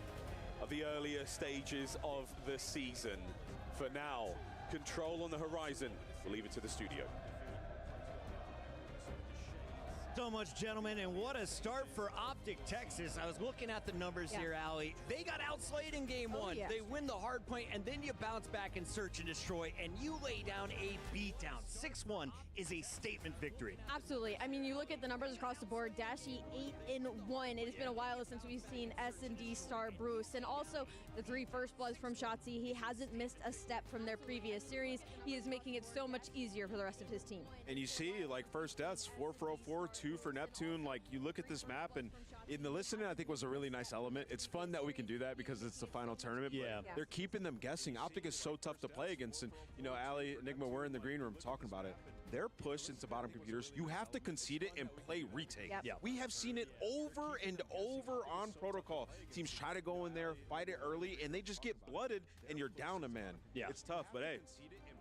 S12: of the earlier stages of the season. For now, control on the horizon. We'll leave it to the studio.
S2: So much, gentlemen, and what a start for OpTic Texas. I was looking at the numbers here, Allie. They got outslayed in game one.
S6: Yeah.
S2: They win the hard point, and then you bounce back and search and destroy, and you lay down a beatdown. 6-1 is a statement victory.
S6: Absolutely. I mean, you look at the numbers across the board. Dashy 8-1. It has been a while since we've seen S&D star Bruce, and also the 3 first bloods from Shotzi. He hasn't missed a step from their previous series. He is making it so much easier for the rest of his team.
S1: And you see, like, first deaths, 4 for 04, 2 for Neptune. Like, you look at this map, and in the listening, I think was a really nice element. It's fun that we can do that because it's the final tournament.
S2: Yeah.
S1: But they're keeping them guessing. OpTic is so tough to play against. And, you know, Ali, Enigma, we're in the green room talking about it. They're pushed into bottom computers. You have to concede it and play retake.
S6: Yep.
S1: We have seen it over and over on Protocol. Teams try to go in there, fight it early, and they just get blooded, and you're down a man.
S2: Yeah.
S1: It's tough, but hey,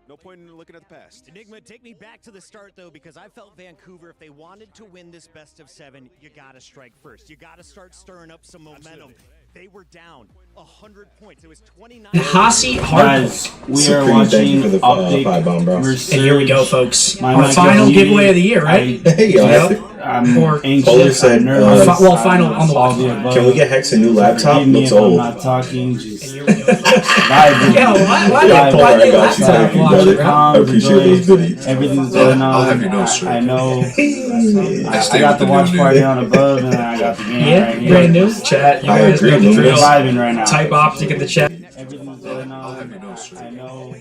S1: no point in looking at the past.
S2: Enigma, take me back to the start, though, because I felt Vancouver, if they wanted to win this best of 7, you got to strike first. You got to start stirring up some momentum.
S1: Absolutely.
S2: They were down 100 points. It was 29.
S18: Hasi Guys, we are watching OpTic versus. And here we go, folks. Our final giveaway of the year, right? I'm more anxious and nervous. Well, final on the wall.
S19: Can we get Hex a new laptop? Looks old.
S18: I'm not talking. Just why they laptop?
S19: I appreciate those goodies.
S18: Everything's going on.
S19: I'll have your notes, sir.
S18: I know. I got the watch party on above, and I got the game right here.
S19: Brand new chat. You guys know the drill.
S18: Vibing right now.
S19: Type OpTic in the chat.
S18: Everything's going on.
S19: I'll have your notes, sir.
S18: I know.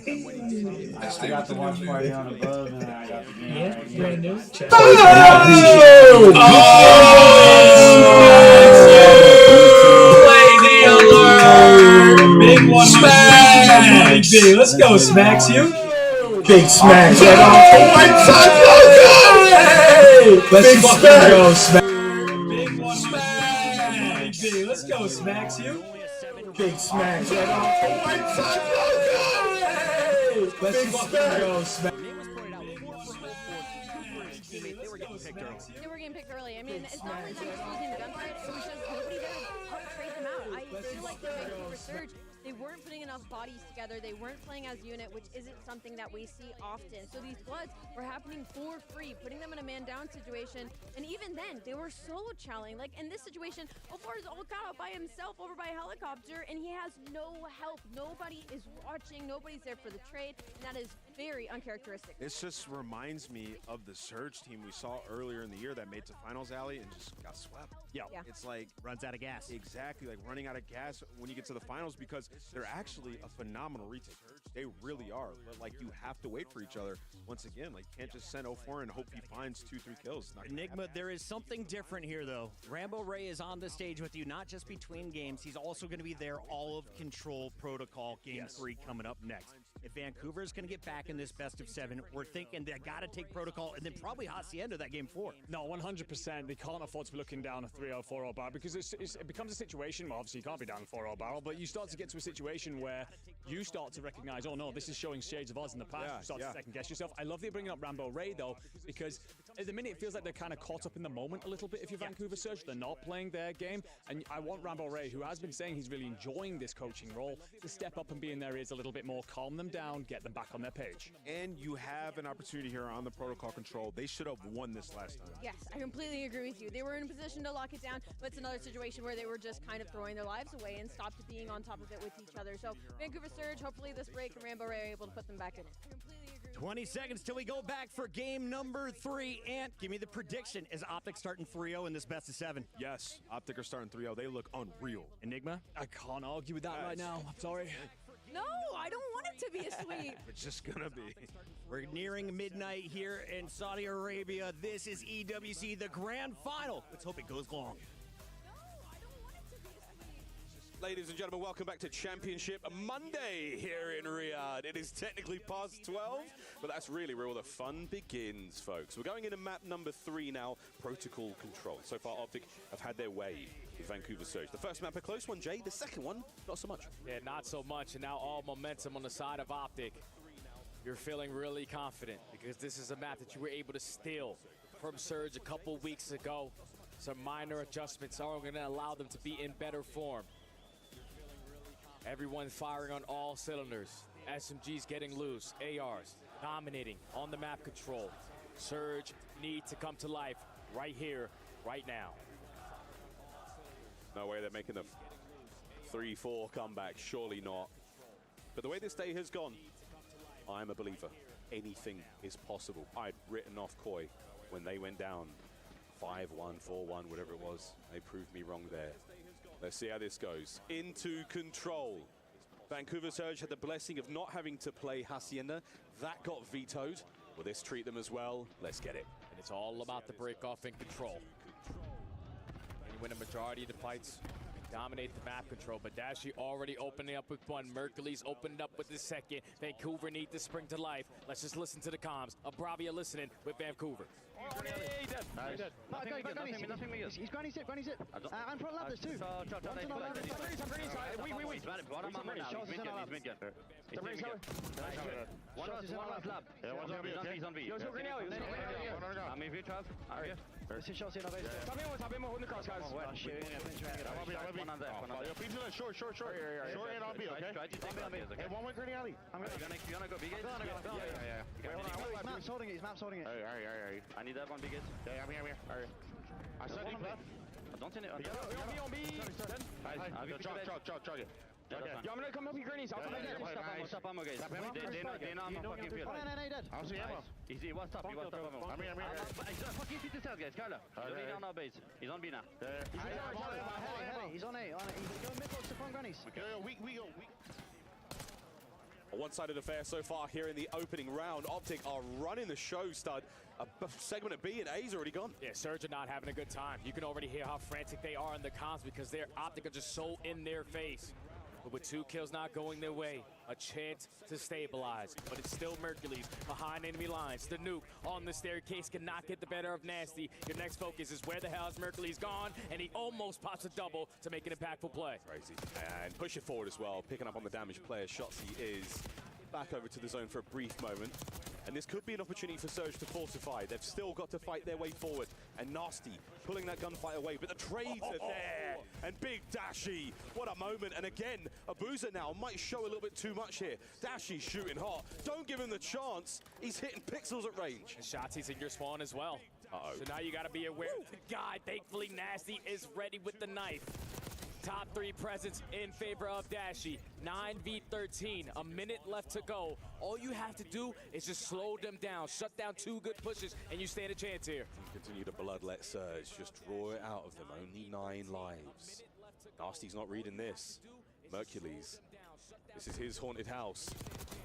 S18: I got the watch party on above, and I got the game right here.
S19: Brand new chat.
S18: Play the alert!
S19: Big one.
S18: Smacks!
S19: Big. Let's go, Smacks. You.
S18: Big Smacks.
S19: Let's fucking go, Smacks. Big one. Big. Let's go, Smacks. You.
S18: Big Smacks.
S19: Let's fucking go, Smacks.
S6: They were getting picked early. I mean, it's not like they were losing the gunfight. It was just nobody there to trade them out. I feel like the Vancouver Surge, they weren't putting enough bodies together. They weren't playing as a unit, which isn't something that we see often. So these Bloods were happening for free, putting them in a man-down situation. And even then, they were solo challenging. Like in this situation, O4 is all got out by himself over by helicopter, and he has no help. Nobody is watching. Nobody's there for the trade, and that is very uncharacteristic.
S1: This just reminds me of the Surge team we saw earlier in the year that made to finals, alley, and just got swept.
S2: Yeah.
S1: It's like
S2: runs out of gas.
S1: Exactly, like running out of gas when you get to the finals, because they're actually a phenomenal retake. They really are, but like you have to wait for each other. Once again, like can't just send 04 and hope he finds 2-3 kills.
S2: Enigma, there is something different here though. Rambo Ray is on the stage with you, not just between games. He's also going to be there all of Control Protocol Game 3 coming up next. If Vancouver is going to get back in this best of 7, we're thinking they got to take Protocol and then probably Hacienda that Game 4.
S3: No, 100%. They can't afford to be looking down a 3-0, 4-0 barrel, because it becomes a situation, well, obviously you can't be down a 4-0 barrel, but you start to get to a situation where you start to recognize, oh no, this is showing shades of us in the past. You start to second guess yourself. I love that you're bringing up Rambo Ray though, because at the minute it feels like they're kind of caught up in the moment a little bit. If you're Vancouver Surge, they're not playing their game, and I want Rambo Ray, who has been saying he's really enjoying this coaching role, to step up and be in their ears a little bit more, calm them down, get them back on their page.
S1: And you have an opportunity here on the Protocol Control. They should have won this last time.
S6: Yes, I completely agree with you. They were in a position to lock it down, but it's another situation where they were just kind of throwing their lives away and stopped being on top of it with each other. So Vancouver Surge, hopefully this break and Rambo Ray are able to put them back in it.
S2: 20 seconds till we go back for game number 3. Ant, give me the prediction. Is OpTic starting 3-0 in this best of 7?
S1: Yes, OpTic are starting 3-0. They look unreal.
S2: Enigma?
S3: I can't argue with that right now. I'm sorry.
S6: No, I don't want it to be a sweep.
S1: It's just gonna be.
S2: We're nearing midnight here in Saudi Arabia. This is EWC, the grand final. Let's hope it goes long.
S12: Ladies and gentlemen, welcome back to Championship Monday here in Riyadh. It is technically past 12, but that's really where all the fun begins, folks. We're going into map number 3 now, Protocol Control. So far, OpTic have had their way with Vancouver Surge. The first map a close one, Jay. The second one, not so much.
S13: Yeah, not so much. And now all momentum on the side of OpTic. You're feeling really confident because this is a map that you were able to steal from Surge a couple weeks ago. Some minor adjustments are going to allow them to be in better form. Everyone's firing on all cylinders. SMGs getting loose, ARs dominating on the map control. Surge need to come to life right here, right now.
S12: No way they're making the 3-4 comeback, surely not. But the way this day has gone, I'm a believer. Anything is possible. I'd written off Koi when they went down 5-1, 4-1, whatever it was. They proved me wrong there. Let's see how this goes. Into Control. Vancouver Surge had the blessing of not having to play Hacienda. That got vetoed. Will this treat them as well? Let's get it.
S13: And it's all about the break-off and control. And you win a majority of the fights, dominate the map control, but Dashi already opening up with one. Mercury's opened up with the second. Vancouver need to spring to life. Let's just listen to the comms. Bravia listening with Vancouver.
S15: Nice. He's granny sit. And front lab, there's 2.
S16: One's on B. I'm in V12.
S15: This is Chelsea in our base.
S16: Top him, holding the cross, guys. One on there. Short. Short and on B, okay? Hey, one with Granny Alley. You gonna go B gates?
S15: Yeah. Maps holding it.
S16: Alright. I need that one, big gates.
S12: Yeah, I'm here. Alright.
S16: I said deep left. Don't send it. On B. Chug it. Okay.
S15: Yo, I'm gonna come help you, Grannies. I'll come back there.
S16: Stop ammo, guys. They're not on fucking field.
S15: No, dead.
S16: I don't see ammo. He was top ammo. I'm here. Fucking hit this out, guys. Carla. He's already down our base. He's on B now.
S15: He's on A. He's going mid to front, Grannies.
S12: We go. A one-sided affair so far here in the opening round. OpTic are running the show, stud. A segment of B and A's already gone.
S13: Yeah, Surge are not having a good time. You can already hear how frantic they are in the comms because their OpTic are just so in their face. But with 2 kills not going their way, a chance to stabilize. But it's still Mercury's behind enemy lines. The nuke on the staircase cannot get the better of Nasty. Your next focus is where the hell is Mercury's gone, and he almost pops a double to make an impactful play.
S12: Crazy. And push it forward as well, picking up on the damaged player. Shotzi is back over to the zone for a brief moment. And this could be an opportunity for Surge to fortify. They've still got to fight their way forward. And Nasty pulling that gunfight away, but the trades are there. and big Dashi. What a moment. And again, Abuza now might show a little bit too much here. Dashi shooting hot. Don't give him the chance. He's hitting pixels at range.
S13: And Shotzi's in your spawn as well.
S12: Uh-oh.
S13: So now you got to be aware of the guy. Thankfully, Nasty is ready with the knife. Top 3 presence in favor of Dashi. 9v13, a minute left to go. All you have to do is just slow them down, shut down 2 good pushes, and you stand a chance here.
S12: Continue to bloodlet surge, just draw it out of them. Only 9 lives. Nasty's not reading this. Mercules, this is his haunted house,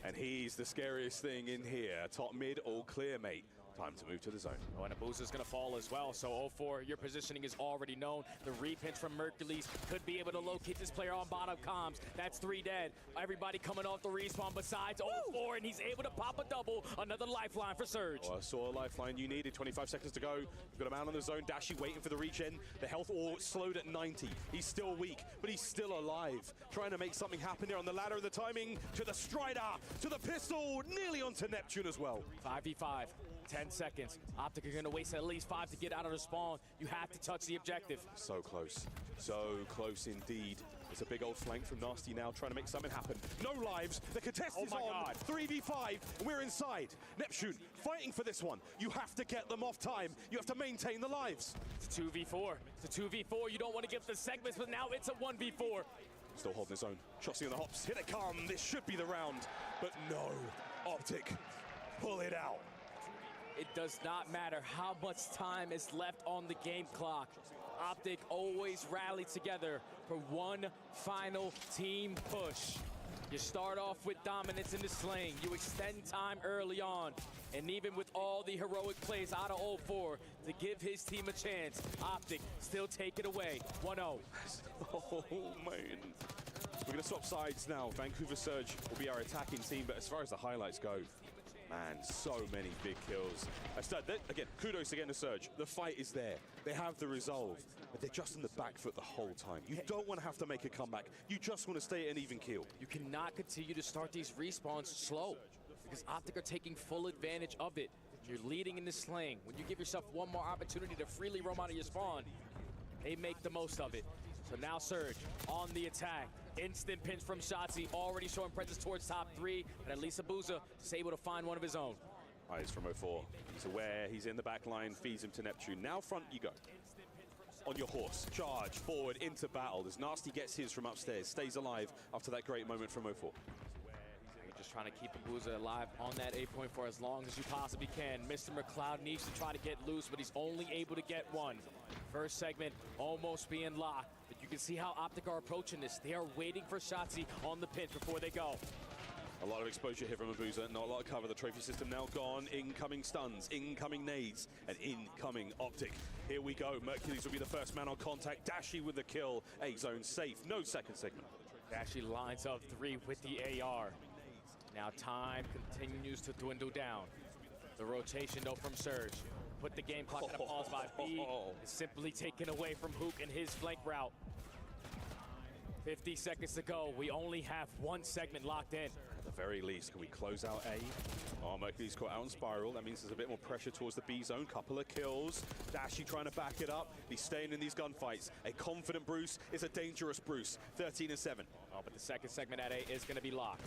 S12: and he's the scariest thing in here. Top mid, all clear, mate. Time to move to the zone.
S13: Oh, and Abuza's gonna fall as well, so 0-4, your positioning is already known. The repinch from Mercules could be able to locate this player on bottom comms. That's 3 dead. Everybody coming off the respawn besides 0-4, and he's able to pop a double. Another lifeline for Surge.
S12: Oh, I saw a lifeline you needed. 25 seconds to go. You've got a man on the zone. Dashi waiting for the regen. The health all slowed at 90. He's still weak, but he's still alive. Trying to make something happen here on the ladder. The timing to the Strider, to the pistol, nearly onto Neptune as well.
S13: 5v5. 10 seconds. OpTic are going to waste at least 5 to get out of the spawn. You have to touch the objective.
S12: So close. So close indeed. It's a big old flank from Nasty now, trying to make something happen. No lives. The contest is on.
S13: God.
S12: 3v5. We're inside. Neptune fighting for this one. You have to get them off time. You have to maintain the lives.
S13: It's a 2v4. It's a 2v4. You don't want to give the segments, but now it's a 1v4.
S12: Still holding his own. Chossi on the hops. Here they come. This should be the round. But no. OpTic. Pull it out.
S13: It does not matter how much time is left on the game clock. OpTic always rally together for one final team push. You start off with dominance in the slaying. You extend time early on. And even with all the heroic plays out of 0-4 to give his team a chance, OpTic still take it away. 1-0.
S12: Oh, man. We're going to swap sides now. Vancouver Surge will be our attacking team, but as far as the highlights go, man, so many big kills. Again, kudos again to Surge. The fight is there. They have the resolve, but they're just on the back foot the whole time. You don't want to have to make a comeback. You just want to stay at an even keel.
S13: You cannot continue to start these respawns slow because OpTic are taking full advantage of it. You're leading in the slaying. When you give yourself one more opportunity to freely roam out of your spawn, they make the most of it. So now Surge on the attack. Instant pinch from Shotzi, already showing presence towards top 3, but at least Abuza is able to find one of his own.
S12: Eyes from 0-4. He's aware, he's in the back line, feeds him to Neptune. Now front you go. On your horse, charge forward into battle as Nasty gets his from upstairs, stays alive after that great moment from 0-4.
S13: You're just trying to keep Abuza alive on that 8 point for as long as you possibly can. Mr. McLeod needs to try to get loose, but he's only able to get one. First segment almost being locked, but you can see how OpTic are approaching this. They are waiting for Shotzi on the pinch before they go.
S12: A lot of exposure here from Abuza, not a lot of cover. The trophy system now gone. Incoming stuns, incoming nades, and incoming OpTic. Here we go. Mercules will be the first man on contact. Dashi with the kill. A-zone safe. No second segment.
S13: Dashi lines up 3 with the AR. Now time continues to dwindle down. The rotation though from Surge. Put the game clock at a pause by B. Is simply taken away from Hook and his flank route. 50 seconds to go. We only have one segment locked in.
S12: At the very least, can we close out A? Oh, Mercury's caught out on Spiral. That means there's a bit more pressure towards the B zone. Couple of kills. Dashi trying to back it up. He's staying in these gunfights. A confident Bruce is a dangerous Bruce. 13-7.
S13: Oh, but the second segment at A is going to be locked.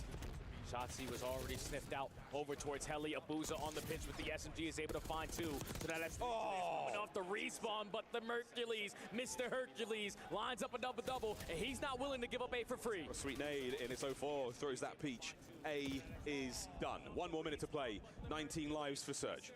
S13: Shotzi was already sniffed out over towards Heli. Abuza on the pitch with the SMG is able to find 2. So now that's coming off the respawn, but the Mercules, Mr. Hercules, lines up a double-double, and he's not willing to give up A for free.
S12: A sweet nade in its 0-4, throws that peach. A is done. 1 more minute to play. 19 lives for Surge.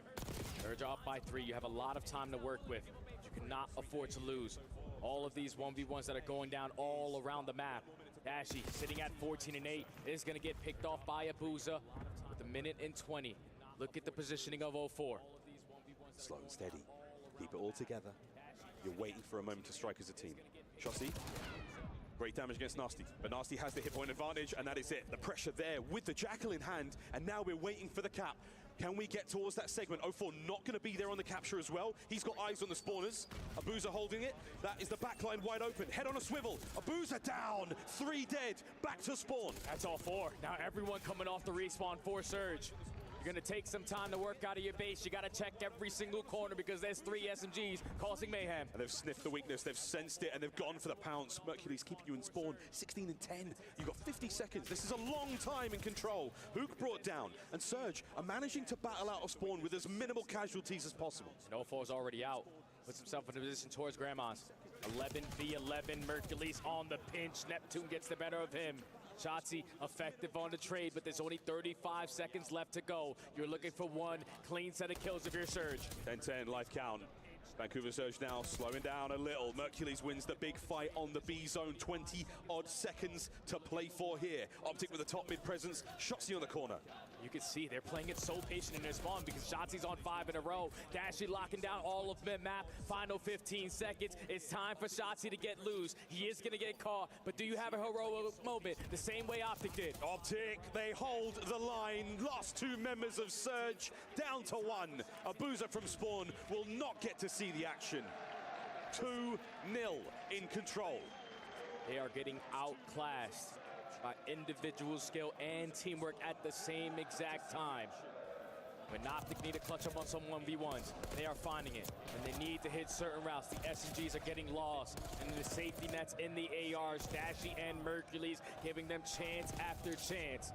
S13: Surge off by 3. You have a lot of time to work with. You cannot afford to lose. All of these 1v1s that are going down all around the map. Dashi sitting at 14-8 is going to get picked off by Abuza with 1:20. Look at the positioning of 0-4.
S12: Slow and steady. Keep it all together. You're waiting for a moment to strike as a team. Chossi, great damage against Nasty, but Nasty has the hit point advantage, and that is it. The pressure there with the Jackal in hand, and now we're waiting for the cap. Can we get towards that segment? 0-4 not going to be there on the capture as well. He's got eyes on the spawners. Abuza holding it. That is the backline wide open. Head on a swivel. Abuza down. 3 dead. Back to spawn.
S13: That's all 4. Now everyone coming off the respawn for Surge. You're going to take some time to work out of your base. You got to check every single corner because there's 3 SMGs causing mayhem.
S12: And they've sniffed the weakness, they've sensed it, and they've gone for the pounce. Mercury's keeping you in spawn, 16 and 10. You've got 50 seconds. This is a long time in control. Hook brought down, and Surge are managing to battle out of spawn with as minimal casualties as possible.
S13: And 04's already out. Puts himself in a position towards Grandma's. 11v11, Mercury's on the pinch. Neptune gets the better of him. Shotzzy effective on the trade, but there's only 35 seconds left to go. You're looking for one clean set of kills if you're Surge.
S12: 10-10 life count. Vancouver Surge now slowing down a little. Mercules wins the big fight on the B zone. 20-odd seconds to play for here. OpTic with the top mid presence. Shotzzy on the corner.
S13: You can see they're playing it so patient in their spawn because Shotzi's on 5 in a row. Dashy locking down all of mid-map. Final 15 seconds. It's time for Shotzzy to get loose. He is going to get caught, but do you have a heroic moment the same way OpTic did?
S12: OpTic, they hold the line. Lost 2 members of Surge, down to 1. A boozer from spawn will not get to see the action. 2-0 in control.
S13: They are getting outclassed by individual skill and teamwork at the same exact time. When OpTic need to clutch up on some 1v1s, they are finding it. And they need to hit certain routes. The SMGs are getting lost. And the safety nets in the ARs, Dashy and Mercules, giving them chance after chance.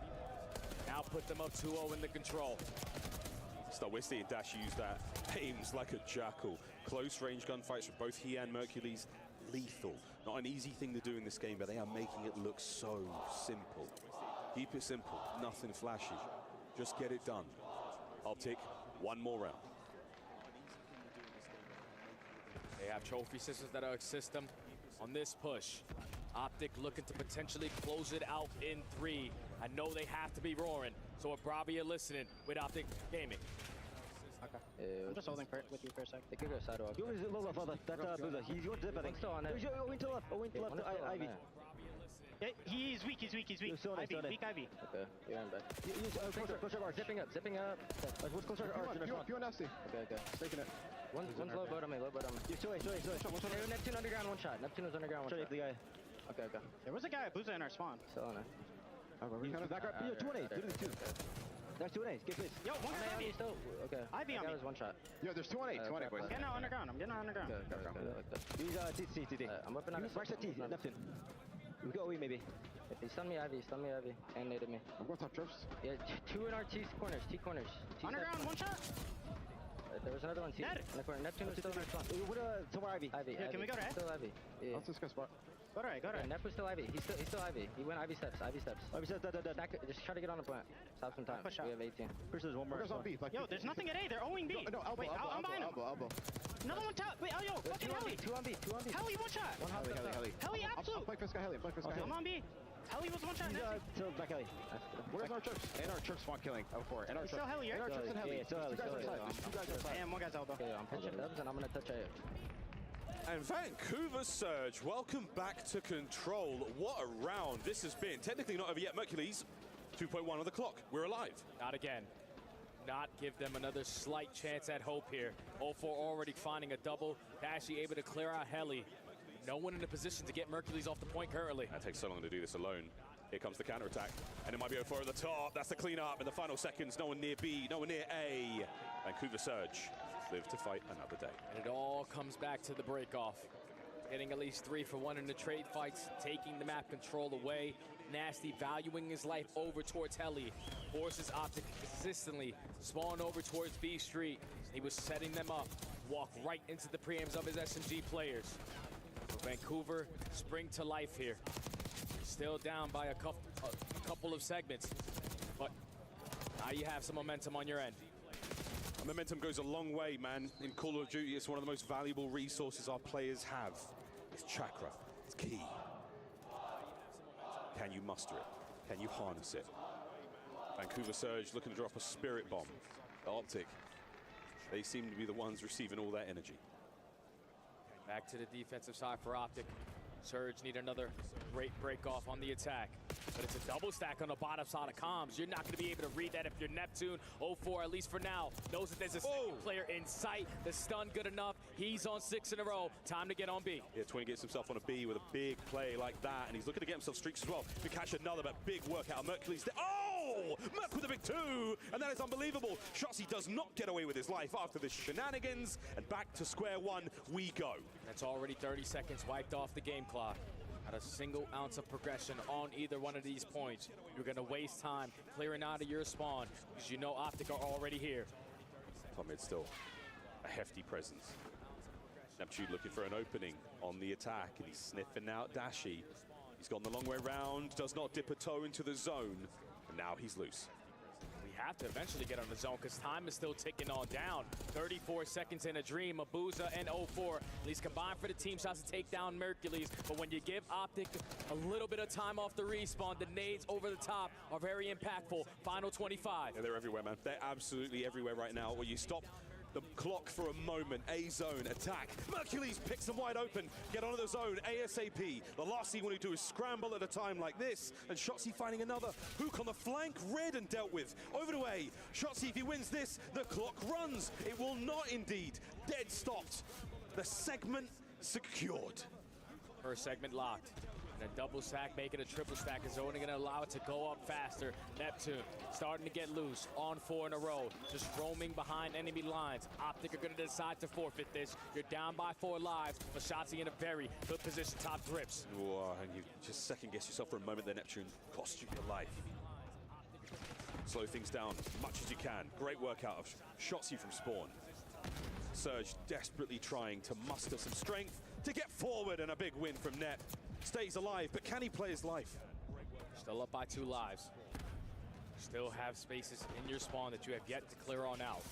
S13: Now put them up 2-0 in the control.
S12: We're seeing Dashy use that. Aims like a jackal. Close range gunfights for both he and Mercules. Lethal. Not an easy thing to do in this game, but they are making it look so simple. Keep it simple, nothing flashy. Just get it done. OpTic, one more round.
S13: They have trophy systems that assist them on this push. OpTic looking to potentially close it out in 3. I know they have to be roaring, so if Bravia listening with OpTic Gaming.
S15: I'm just holding with you for a sec.
S8: They could go sidewalk. You always low left, that's Booza. He's going to dip, I think. Still on there. Wing to left, Ivy.
S14: Yeah, he's weak, he's weak. Ivy, weak Ivy.
S8: Okay, you're in back. Closer bar, zipping up. What's closer to arch?
S15: You're nasty.
S8: Okay.
S15: Taking it.
S8: One's low boat on me. You're 2A. Neptune underground, one shot. Neptune was underground, one shot. The guy. Okay.
S14: There was a guy at Booza in our spawn.
S8: Still on there.
S15: Back up. Yeah, 2-8. Literally 2.
S8: There's 2-8. Get this.
S14: Yo, one guy's Ivy.
S8: Okay.
S14: Ivy on me.
S8: That was one shot.
S15: Yo, there's 2-8. 2-8, boys.
S14: I'm getting out underground.
S8: Okay. He's TT. I'm whipping out. Mark's at T. Neptune. We go OE maybe. He stunned me Ivy. And naded me.
S15: I'm going top trips.
S8: Yeah, 2 in our T corners.
S14: Underground, one shot.
S8: There was another one T.
S14: Dead.
S8: In the corner. Neptune was still in our spawn. Somewhere Ivy.
S14: Yeah, can we go to Ed?
S8: Still Ivy. Yeah.
S15: I'll just go spot.
S14: Go to Ed.
S8: Nep was still Ivy. He's still Ivy. He went Ivy steps. Just try to get on the plant. Stop some time.
S14: Push out.
S8: We have 18. First there's one more.
S14: Yo, there's nothing at A. They're owing B.
S15: No, elbow,
S14: wait, I'm behind him.
S15: Elbow.
S14: Another one top. Wait, yo, fucking Heli.
S8: 2 on B.
S14: Heli, one shot. Heli, absolute.
S15: I'll play first guy Heli.
S14: I'm on B. Heli was one shot.
S8: Still back Heli.
S15: Where's our trips? And our trips spawn killing. 04. And our
S14: still Heli, right?
S15: And our trips and Heli.
S8: Yeah, still Heli.
S15: 2 guys outside.
S14: And one guy's elbow.
S8: Okay, I'm pinching dubs and I'm gonna touch A.
S12: And Vancouver Surge, welcome back to control. What a round this has been. Technically not over yet. Mercules, 2.1 on the clock. We're alive.
S13: Not again. Not give them another slight chance at hope here. 04 already finding a double. Dashy able to clear out Heli. No one in a position to get Mercules off the point currently.
S12: That takes so long to do this alone. Here comes the counterattack. And it might be 04 at the top. That's the cleanup in the final seconds. No one near B, no one near A. Vancouver Surge live to fight another day.
S13: And it all comes back to the break-off. Getting at least 3 for 1 in the trade fights, taking the map control away. Nasty valuing his life over towards Heli. Forces OpTic consistently spawn over towards B Street. He was setting them up, walk right into the preams of his SMG players. Vancouver spring to life here. Still down by a couple of segments, but now you have some momentum on your end.
S12: Momentum goes a long way, man. In Call of Duty, it's one of the most valuable resources our players have. It's chakra. It's key. Can you muster it? Can you harness it? Vancouver Surge looking to drop a spirit bomb. The OpTic, they seem to be the ones receiving all that energy.
S13: Back to the defensive side for OpTic. Surge need another great break off on the attack. But it's a double stack on the bottom side of comms. You're not going to be able to read that if you're Neptune. 04, at least for now, knows that there's a second player in sight. The stun good enough. He's on 6 in a row. Time to get on B.
S12: Yeah, 20 gets himself on a B with a big play like that, and he's looking to get himself streaks as well. To catch another, but big work out of Mercules. Oh! Merc with a big 2, and that is unbelievable. Shotzzy does not get away with his life after this shenanigans, and back to square one we go.
S13: That's already 30 seconds wiped off the game clock. Not a single ounce of progression on either one of these points. You're going to waste time clearing out of your spawn because you know OpTic are already here.
S12: Top mid still a hefty presence. Neptune looking for an opening on the attack, and he's sniffing out Dashi. He's gone the long way round, does not dip a toe into the zone, and now he's loose.
S13: We have to eventually get on the zone because time is still ticking on down. 34 seconds in a dream. Abuza and 04 at least combined for the team shots to take down Mercules. But when you give OpTic a little bit of time off the respawn, the nades over the top are very impactful. Final 25.
S12: Yeah, they're everywhere, man. They're absolutely everywhere right now. When you stop the clock for a moment, A zone, attack. Mercules picks them wide open. Get onto the zone ASAP. The last thing you want to do is scramble at a time like this. And Shotzzy finding another hook on the flank. Red and dealt with. Over to A. Shotzzy, if he wins this, the clock runs. It will not indeed. Dead stopped. The segment secured.
S13: First segment locked. And a double stack, making a triple stack is only going to allow it to go up faster. Neptune starting to get loose on 4 in a row. Just roaming behind enemy lines. OpTic are going to decide to forfeit this. You're down by 4 lives, but Shotzzy in a very good position, top drips.
S12: Whoa, and you just second guess yourself for a moment there, Neptune. Cost you your life. Slow things down as much as you can. Great work out of Shotzzy from spawn. Surge desperately trying to muster some strength to get forward, and a big win from Net. Stays alive, but can he play his life?
S13: Still up by 2 lives. Still have spaces in your spawn that you have yet to clear on out.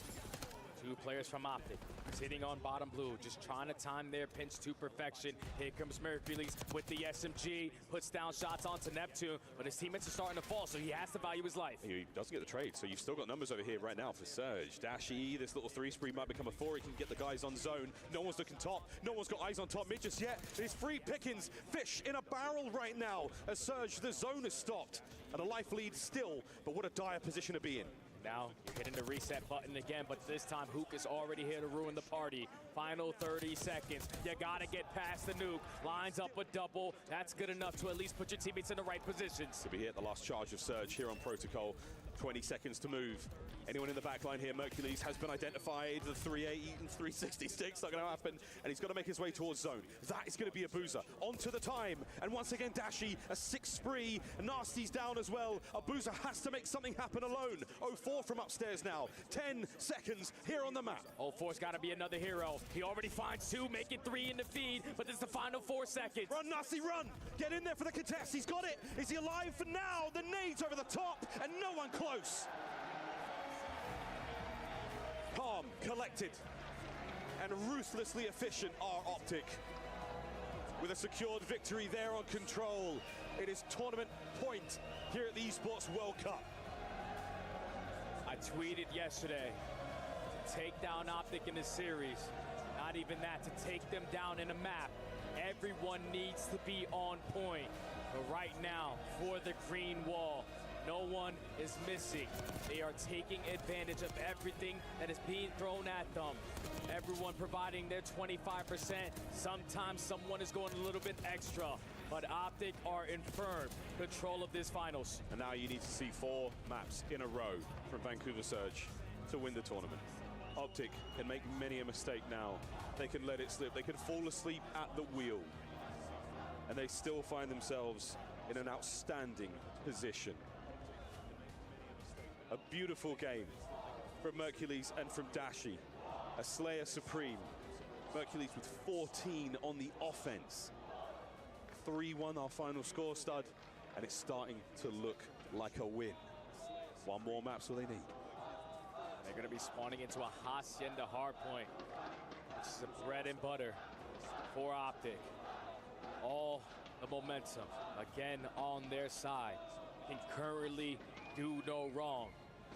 S13: 2 players from OpTic sitting on bottom blue, just trying to time their pinch to perfection. Here comes Mercules with the SMG, puts down shots onto Neptune, but his teammates are starting to fall, so he has to value his life.
S12: He doesn't get the trade, so you've still got numbers over here right now for Surge. Dashi, this little 3 spree might become a 4. He can get the guys on zone. No one's looking top. No one's got eyes on top mid just yet. It's free pickings. Fish in a barrel right now as Surge, the zone is stopped. And a life lead still, but what a dire position to be in.
S13: Now you're hitting the reset button again, but this time Hook is already here to ruin the party. Final 30 seconds. You gotta get past the nuke. Lines up a double. That's good enough to at least put your teammates in the right positions.
S12: To be hit the last charge of Surge here on Protocol. 20 seconds to move. Anyone in the back line here, Mercules has been identified. The 380 and 366, not going to happen. And he's got to make his way towards zone. That is going to be Abuza. Onto the time. And once again, Dashi, a 6 spree. Nasty's down as well. Abuza has to make something happen alone. 04 from upstairs now. 10 seconds here on the map.
S13: 04's got to be another hero. He already finds 2, making 3 in the feed, but this is the final 4 seconds.
S12: Run, Nasty, run! Get in there for the contest. He's got it. Is he alive for now? The nades over the top, and no one close. Calm, collected, and ruthlessly efficient are OpTic. With a secured victory there on control. It is tournament point here at the Esports World Cup.
S13: I tweeted yesterday, to take down OpTic in this series, not even that, to take them down in a map. Everyone needs to be on point. But right now, for the green wall, no one is missing. They are taking advantage of everything that is being thrown at them. Everyone providing their 25%. Sometimes someone is going a little bit extra, but OpTic are in firm control of this finals.
S12: And now you need to see 4 maps in a row from Vancouver Surge to win the tournament. OpTic can make many a mistake now. They can let it slip. They can fall asleep at the wheel. And they still find themselves in an outstanding position. A beautiful game from Mercules and from Dashi. A Slayer Supreme. Mercules with 14 on the offense. 3-1 our final score stud, and it's starting to look like a win. 1 more map's all they need.
S13: They're going to be spawning into a Hacienda hardpoint, which is a bread and butter for OpTic. All the momentum, again, on their side. Can currently do no wrong.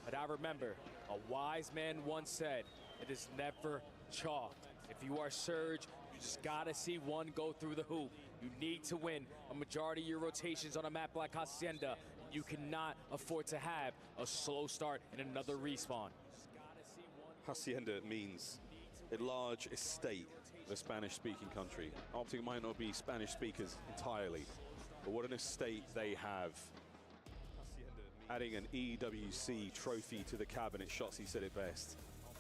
S13: But I remember, a wise man once said, it is never chalked. If you are Surge, you just gotta see one go through the hoop. You need to win a majority of your rotations on a map like Hacienda. You cannot afford to have a slow start and another respawn.
S12: Hacienda means a large estate of a Spanish-speaking country. OpTic might not be Spanish speakers entirely, but what an estate they have. Hacienda Adding an EWC trophy to the cabinet. Shotzi said it best.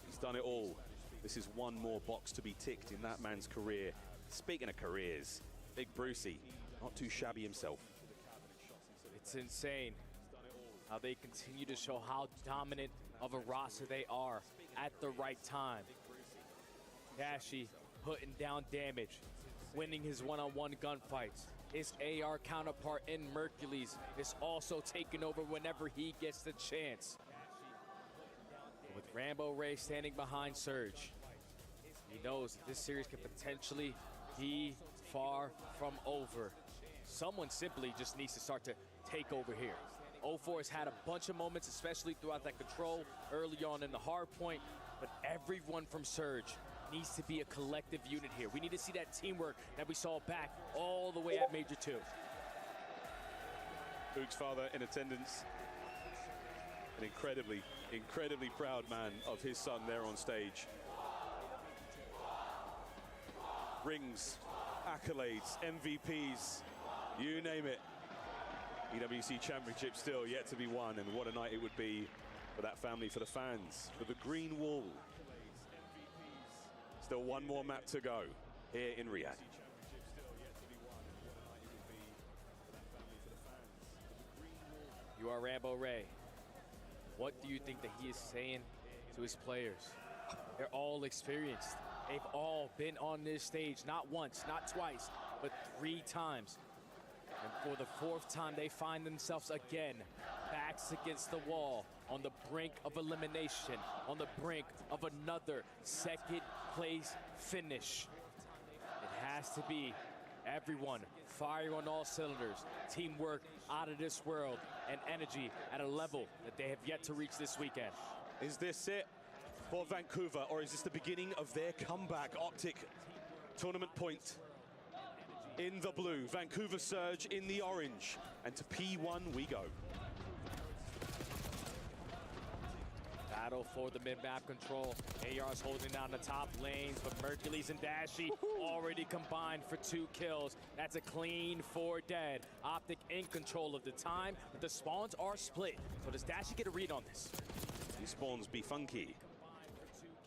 S12: He's done it all. This is one more box to be ticked in that man's career. Speaking of careers, Big Brucey, not too shabby himself.
S13: It's insane how they continue to show how dominant of a roster they are at the right time. Dashi putting down damage, winning his one-on-one gunfights. His AR counterpart in Mercules is also taking over whenever he gets the chance. With Rambo Ray standing behind Surge, he knows that this series could potentially be far from over. Someone simply just needs to start to take over here. 04 has had a bunch of moments, especially throughout that control early on in the hard point, but everyone from Surge needs to be a collective unit here. We need to see that teamwork that we saw back all the way at Major 2.
S12: Luke's father in attendance. An incredibly, incredibly proud man of his son there on stage. Rings, accolades, MVPs, you name it. EWC Championship still yet to be won, and what a night it would be for that family, for the fans, for the Green Wall. Still one more map to go here in Riyadh.
S13: You are Rambo Ray. What do you think that he is saying to his players? They're all experienced. They've all been on this stage, not once, not twice, but 3 times. And for the 4th time, they find themselves again, backs against the wall, on the brink of elimination, on the brink of another 2nd place finish. It has to be everyone firing on all cylinders, teamwork out of this world, and energy at a level that they have yet to reach this weekend.
S12: Is this it for Vancouver, or is this the beginning of their comeback? OpTic tournament point in the blue, Vancouver Surge in the orange, and to P1 we go.
S13: Battle for the mid-map control. AR's holding down the top lanes, but Mercules and Dashi already combined for 2 kills. That's a clean 4 dead. OpTic in control of the time, but the spawns are split. So does Dashi get a read on this?
S12: These spawns be funky.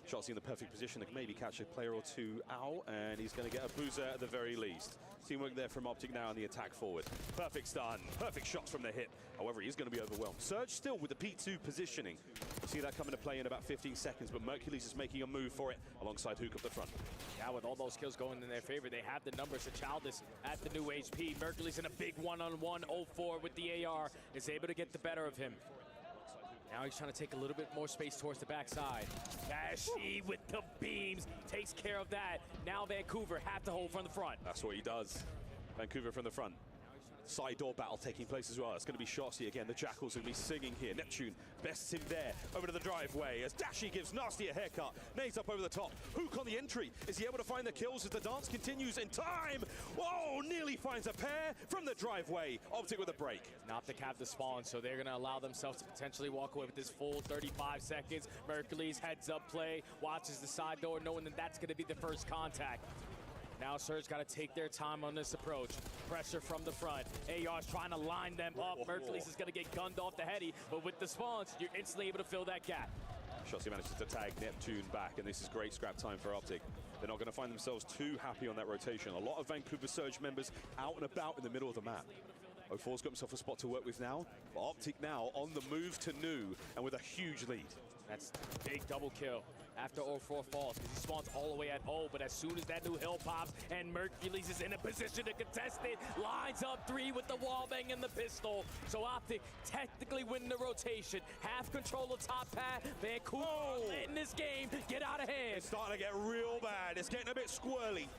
S12: Shotzi in the perfect position to maybe catch a player or 2 out, and he's going to get a boozer at the very least. Teamwork there from OpTic now on the attack forward. Perfect stun, perfect shots from the hip. However, he's going to be overwhelmed. Surge still with the P2 positioning. See that come into play in about 15 seconds, but Mercules is making a move for it alongside Hook up the front.
S13: Now with all those kills going in their favor, they have the numbers. The Childess at the new HP. Mercules in a big one-on-one. 04 with the AR is able to get the better of him. Now he's trying to take a little bit more space towards the backside. Dashi with the beams takes care of that. Now Vancouver have to hold from the front.
S12: That's what he does. Vancouver from the front. Side door battle taking place as well. It's going to be Shotzi again. The Jackal's going to be singing here. Neptune bests him there. Over to the driveway as Dashi gives Nasty a haircut. Nades up over the top. Hook on the entry. Is he able to find the kills as the dance continues in time? Whoa, nearly finds a pair from the driveway. OpTic with a break.
S13: OpTic have the spawn, so they're going to allow themselves to potentially walk away with this full 35 seconds. Mercules heads up play, watches the side door, knowing that that's going to be the first contact. Now Surge got to take their time on this approach. Pressure from the front. AR's trying to line them up. Mercules is going to get gunned off the heady, but with the spawns, you're instantly able to fill that gap.
S12: Shotzi manages to tag Neptune back, and this is great scrap time for OpTic. They're not going to find themselves too happy on that rotation. A lot of Vancouver Surge members out and about in the middle of the map. 04's got himself a spot to work with now, but OpTic now on the move to new and with a huge lead.
S13: That's a big double kill after 04 falls, because he spawns all the way at O, but as soon as that new hill pops and Mercules is in a position to contest it, lines up 3 with the wall bang and the pistol. So OpTic technically win the rotation. Half control of top pad. Vancouver letting this game get out of hand.
S12: It's starting to get real bad. It's getting a bit squirrely.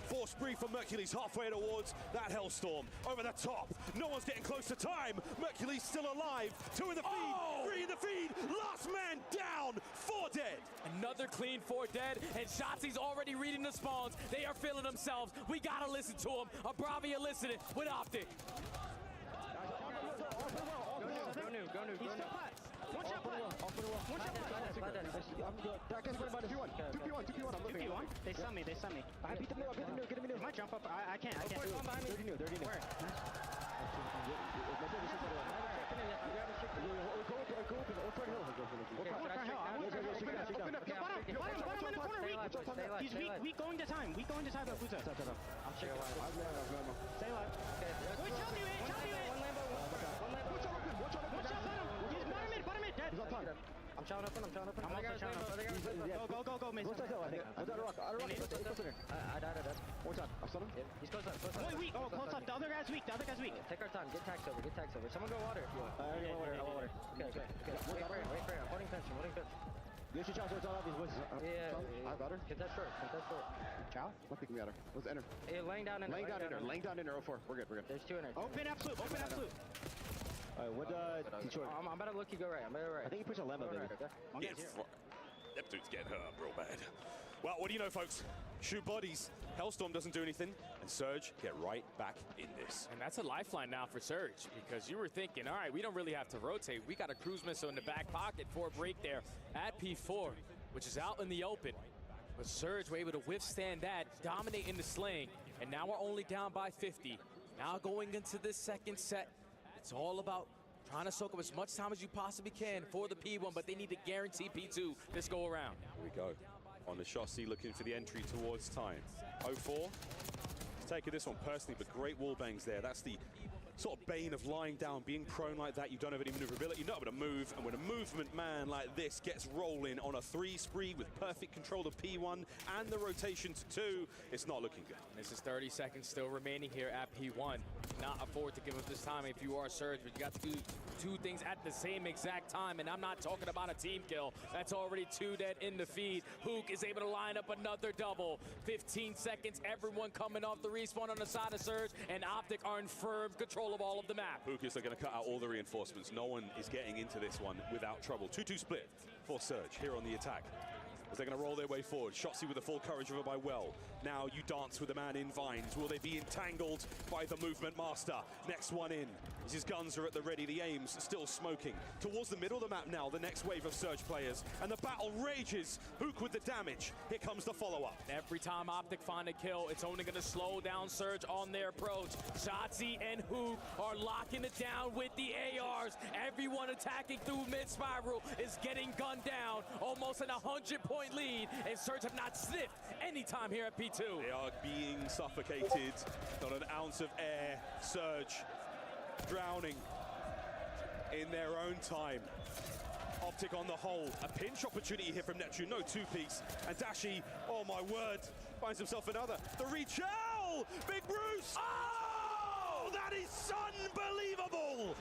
S12: Force brief from Mercules halfway towards that Hellstorm. Over the top. No one's getting close to time. Mercules still alive. 2 in the feed. 3 in the feed. Last man down. 4 dead.
S13: Another clean 4 dead, and Shotzi's already reading the spawns. They are feeling themselves. We gotta listen to them. Abravia listening with OpTic.
S15: Go new. One shot plat. One shot plat. That guy's running by the 2-1. 2P1. I'm looking. 2P1? They saw me. I beat them new. Get him new. I might jump up. I can't. Dirty new.
S14: Where? He's weak going to time. Weak going to time. I'm sure. Stay alive. Good job, you it. Bottom mid, dead. He's on time. I'm chowing up. I'm also chowing up. Go, Miz. I died. One time. I stunned him. He's close up. Wait, weak. Oh, close up. The other guy's weak. Take our time. Get tax over. Someone go water if you want. I want water. Okay. Wait for him. I'm holding fence. You should chow, so it's all obvious. Yeah. I got her. Contest short. Chow? What think we got her? Let's enter. Hey, laying down in there. 04. We're good. There's two in there. Open absolute. Alright, what Detroit? I'm about to look you go right. I think you push a lemma, baby.
S12: Yes. That dude's getting hurt real bad. Well, what do you know, folks? Shoot bodies. Hellstorm doesn't do anything, and Surge get right back in this.
S13: And that's a lifeline now for Surge, because you were thinking, all right, we don't really have to rotate. We got a cruise missile in the back pocket for a break there at P4, which is out in the open. But Surge were able to withstand that, dominate in the slaying, and now we're only down by 50. Now going into this second set, it's all about trying to soak up as much time as you possibly can for the P1, but they need to guarantee P2 this go around.
S12: Here we go. On the Shotzi looking for the entry towards time. 04. He's taking this one personally, but great wall bangs there. That's the sort of bane of lying down, being prone like that. You don't have any maneuverability, you're not able to move, and when a movement man like this gets rolling on a 3 spree with perfect control of P1 and the rotation to 2, it's not looking good.
S13: This is 30 seconds still remaining here at P1. Not afford to give up this time if you are Surge, but you got to do two things at the same exact time, and I'm not talking about a team kill. That's already 2 dead in the feed. Hook is able to line up another double. 15 seconds, everyone coming off the respawn on the side of Surge, and OpTic are in firm control of all of the map.
S12: Hookers are going to cut out all the reinforcements. No one is getting into this one without trouble. 2-2 split for Surge here on the attack. As they're going to roll their way forward. Shotzi with the full courage river by well. Now you dance with the man in vines. Will they be entangled by the movement master? Next one in. As his guns are at the ready, the aims still smoking. Towards the middle of the map now, the next wave of Surge players. And the battle rages. Hook with the damage. Here comes the follow-up.
S13: Every time OpTic find a kill, it's only going to slow down Surge on their approach. Shotzi and Hook are locking it down with the ARs. Everyone attacking through mid-spiral is getting gunned down. Almost an 100-point lead, and Surge have not sniffed any time here at P2.
S12: They are being suffocated. Not an ounce of air. Surge drowning in their own time. OpTic on the hole. A pinch opportunity here from Neptune. No two-piece. And Dashi, oh my word, finds himself another. The reach out! Big Bruce! Oh! That is unbelievable!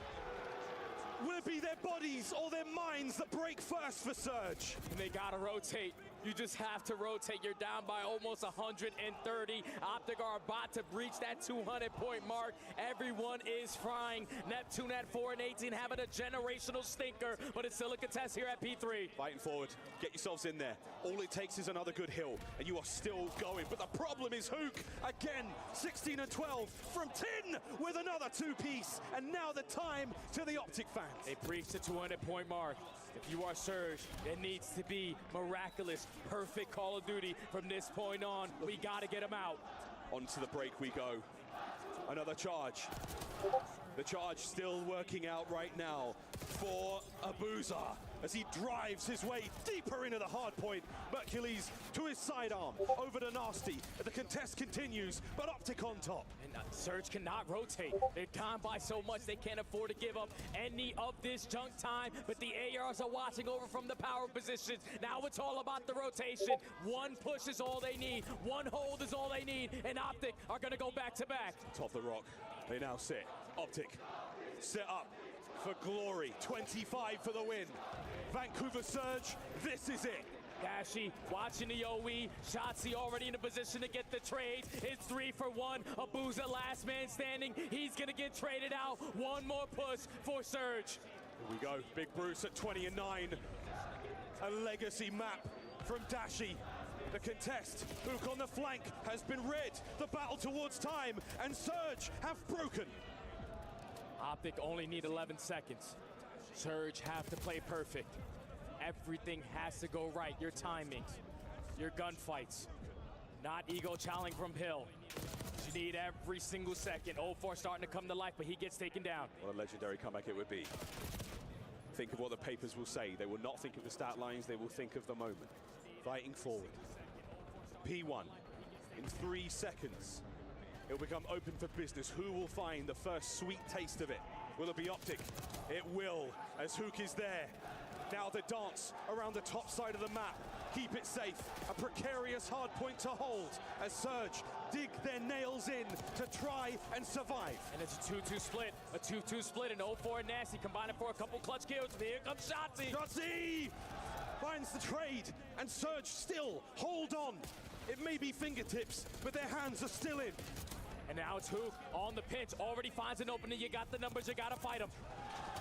S12: Will it be their bodies or their minds that break first for Surge?
S13: And they gotta rotate. You just have to rotate. You're down by almost 130. OpTic are about to reach that 200-point mark. Everyone is frying. Neptune at 4-18 having a generational stinker, but it's still a contest here at P3.
S12: Fighting forward. Get yourselves in there. All it takes is another good hill, and you are still going. But the problem is Hook, again, 16 and 12 from 10 with another two-piece. And now the time to the OpTic fans.
S13: They breached the 200-point mark. If you are Surge, it needs to be miraculous, perfect Call of Duty from this point on. We got to get him out.
S12: Onto the break we go. Another charge. The charge still working out right now for Abuza as he drives his way deeper into the hard point. Mercules to his sidearm, over to Nasty. The contest continues, but OpTic on top.
S13: And Surge cannot rotate. They're down by so much they can't afford to give up any of this junk time, but the ARs are watching over from the power positions. Now it's all about the rotation. One push is all they need. One hold is all they need, and OpTic are gonna go back to back.
S12: Top the rock, they now sit. OpTic set up for glory. 25 for the win. Vancouver Surge, this is it.
S13: Dashi watching the OE. Shotzi already in a position to get the trade. It's 3 for 1. Abuza last man standing. He's gonna get traded out. One more push for Surge.
S12: Here we go. Big Bruce at 20 and 9. A legacy map from Dashi. The contest, Hook on the flank, has been read. The battle towards time, and Surge have broken.
S13: OpTic only need 11 seconds. Surge have to play perfect. Everything has to go right. Your timings, your gunfights, Not ego challenge from Hill. You need every single second. 0-4 starting to come to life, but he gets taken down.
S12: What a legendary comeback it would be. Think of what the papers will say. They will not think of the stat lines, they will think of the moment. Fighting forward. P1 in 3 seconds. It will become open for business. Who will find the first sweet taste of it? Will it be OpTic? It will, as Hook is there. Now the dance around the top side of the map. Keep it safe. A precarious hard point to hold as Surge dig their nails in to try and survive.
S13: And it's a 2-2 split. A 2-2 split, and 0-4 and Nasty combining for a couple clutch kills. Here comes Shotzi.
S12: Shotzi finds the trade, and Surge still hold on. It may be fingertips, but their hands are still in.
S13: And now it's Hook on the pinch. Already finds an opening. You got the numbers. You got to fight him.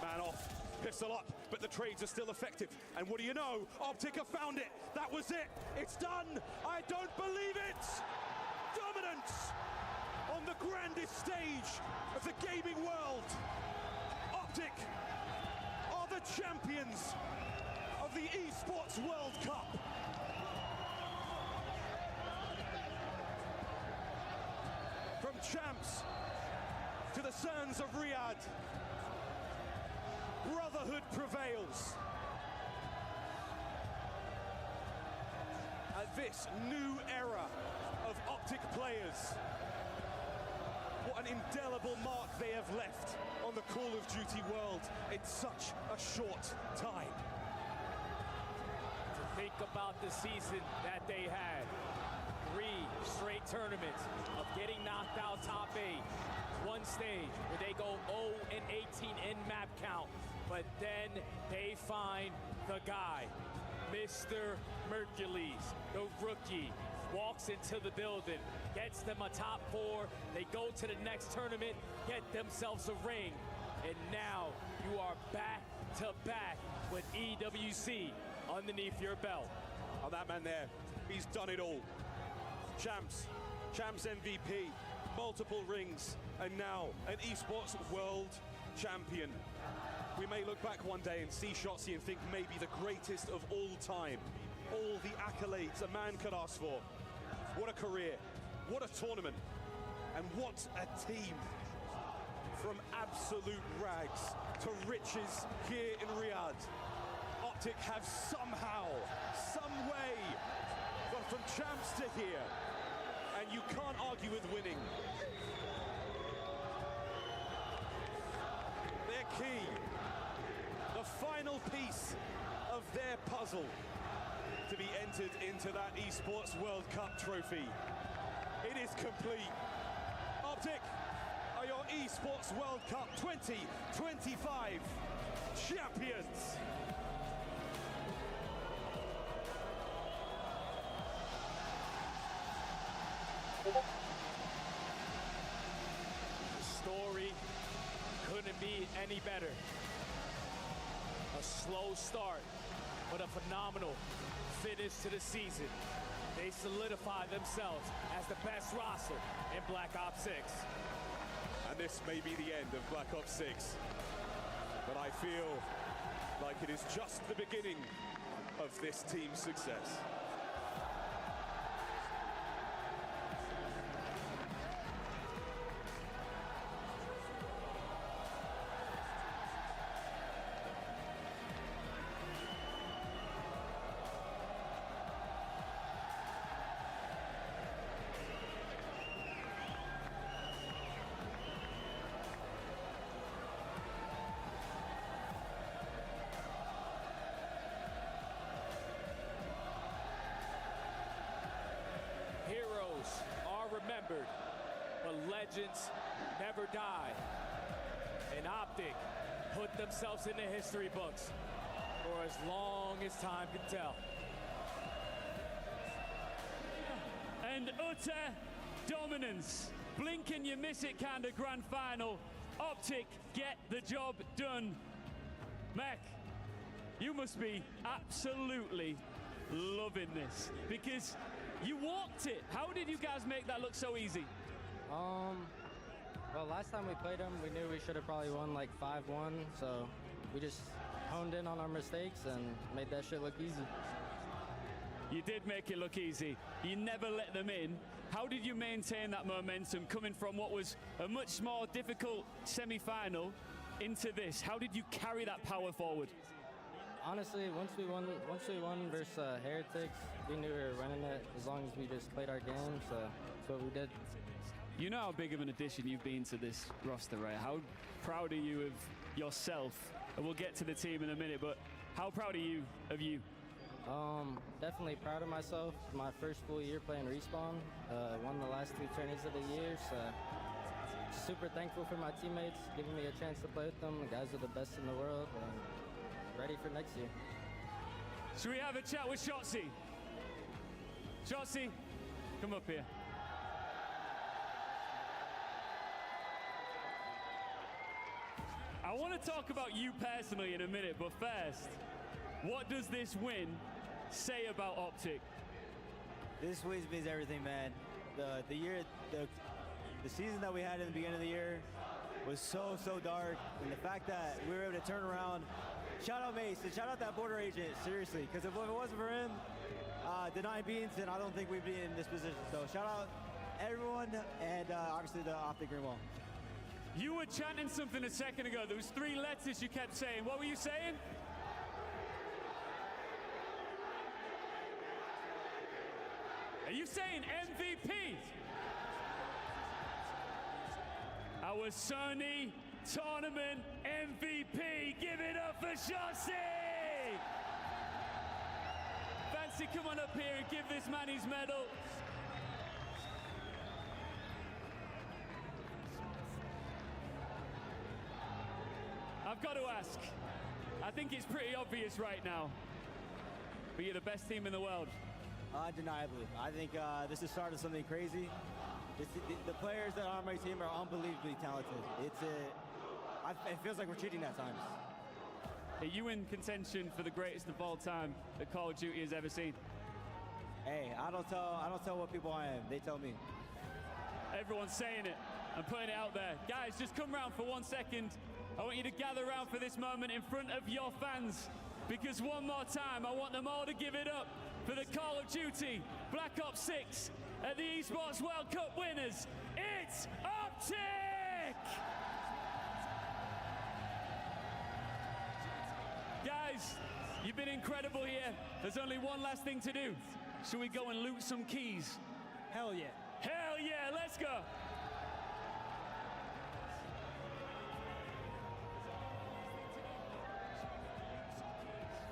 S12: Man off. Pistol up, but the trades are still effective. And what do you know? OpTic have found it. That was it. It's done. I don't believe it. Dominance on the grandest stage of the gaming world. OpTic are the champions of the Esports World Cup. From champs to the sons of Riyadh, brotherhood prevails. At this new era of OpTic players, what an indelible mark they have left on the Call of Duty world in such a short time.
S13: To think about the season that they had. 3 straight tournaments of getting knocked out top 8. One stage where they go 0-18 in map count. But then they find the guy, Mr. Mercules, the rookie, walks into the building, gets them a top 4. They go to the next tournament, get themselves a ring. And now you are back to back with EWC underneath your belt.
S12: Oh, that man there, he's done it all. Champs MVP, multiple rings, and now an esports world champion. We may look back one day and see Shotzi and think maybe the greatest of all time. All the accolades a man could ask for. What a career, what a tournament, and what a team. From absolute rags to riches here in Riyadh, OpTic have somehow, some way, gone from champs to here. And you can't argue with winning. Their key, the final piece of their puzzle to be entered into that Esports World Cup trophy. It is complete. OpTic are your Esports World Cup 2025 champions.
S13: The story couldn't be any better. A slow start, but a phenomenal finish to the season. They solidify themselves as the best roster in Black Ops 6.
S12: And this may be the end of Black Ops 6. But I feel like it is just the beginning of this team's success.
S13: Heroes are remembered, but legends never die. And OpTic put themselves in the history books for as long as time can tell.
S10: And utter dominance. Blink and you miss it kind of grand final. OpTic get the job done. Mech, you must be absolutely loving this because you walked it. How did you guys make that look so easy?
S20: Well, last time we played them, we knew we should have probably won like 5-1, so we just honed in on our mistakes and made that shit look easy.
S10: You did make it look easy. You never let them in. How did you maintain that momentum coming from what was a much more difficult semi-final into this? How did you carry that power forward?
S20: Honestly, once we won versus Heretics, we knew we were winning it as long as we just played our game. So that's what we did.
S10: You know how big of an addition you've been to this roster, right? How proud are you of yourself? And we'll get to the team in a minute, but how proud are you of you?
S20: Definitely proud of myself. My first full year playing Respawn. Won the last 2 tourneys of the year, so super thankful for my teammates, giving me a chance to play with them. The guys are the best in the world, and ready for next year.
S10: Should we have a chat with Shotzi? Shotzi, come up here. I want to talk about you personally in a minute, but first, what does this win say about OpTic?
S21: This win means everything, man. The season that we had in the beginning of the year was so dark, and the fact that we were able to turn around. Shout out Mace and shout out that border agent, seriously, because if it wasn't for him denying beans, then I don't think we'd be in this position. So shout out everyone, and obviously the OpTic Green Wall.
S10: You were chanting something a second ago. There was 3 letters you kept saying. What were you saying? Are you saying MVP? Our Sony Tournament MVP. Give it up for Shotzi! Fancy, come on up here and give this man his medal. I've got to ask. I think it's pretty obvious right now, but you're the best team in the world.
S21: Undeniably. I think this has started something crazy. The players that are on my team are unbelievably talented. It feels like we're cheating at times.
S10: Are you in contention for the greatest of all time that Call of Duty has ever seen?
S21: Hey, I don't tell what people I am. They tell me.
S10: Everyone's saying it. I'm putting it out there. Guys, just come round for 1 second. I want you to gather around for this moment in front of your fans, because one more time, I want them all to give it up for the Call of Duty Black Ops 6 at the Esports World Cup winners. It's OpTic! Guys, you've been incredible here. There's only one last thing to do. Should we go and loot some keys?
S21: Hell yeah.
S10: Hell yeah, let's go.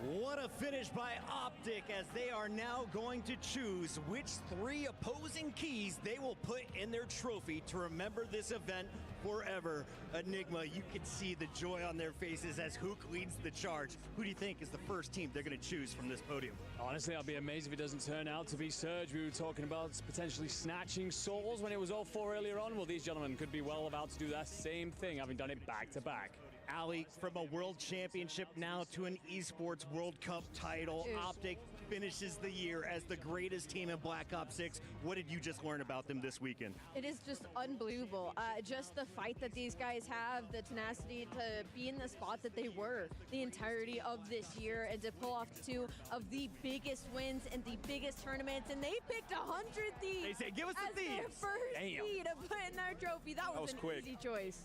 S2: What a finish by OpTic, as they are now going to choose which 3 opposing keys they will put in their trophy to remember this event forever. Enigma, you can see the joy on their faces as Hook leads the charge. Who do you think is the first team they're going to choose from this podium?
S3: Honestly, I'll be amazed if it doesn't turn out to be Surge. We were talking about potentially snatching souls when it was 0-4 earlier on. Well, these gentlemen could be well about to do that same thing, having done it back-to-back.
S2: Ali, from a world championship now to an esports World Cup title, OpTic finishes the year as the greatest team in Black Ops 6. What did you just learn about them this weekend?
S6: It is just unbelievable. Just the fight that these guys have, the tenacity to be in the spot that they were the entirety of this year, and to pull off 2 of the biggest wins in the biggest tournaments. And they picked 100 Thieves.
S2: They say, give us the Thieves.
S6: Their first key to put in their trophy. That was an
S2: quick.
S6: Easy choice.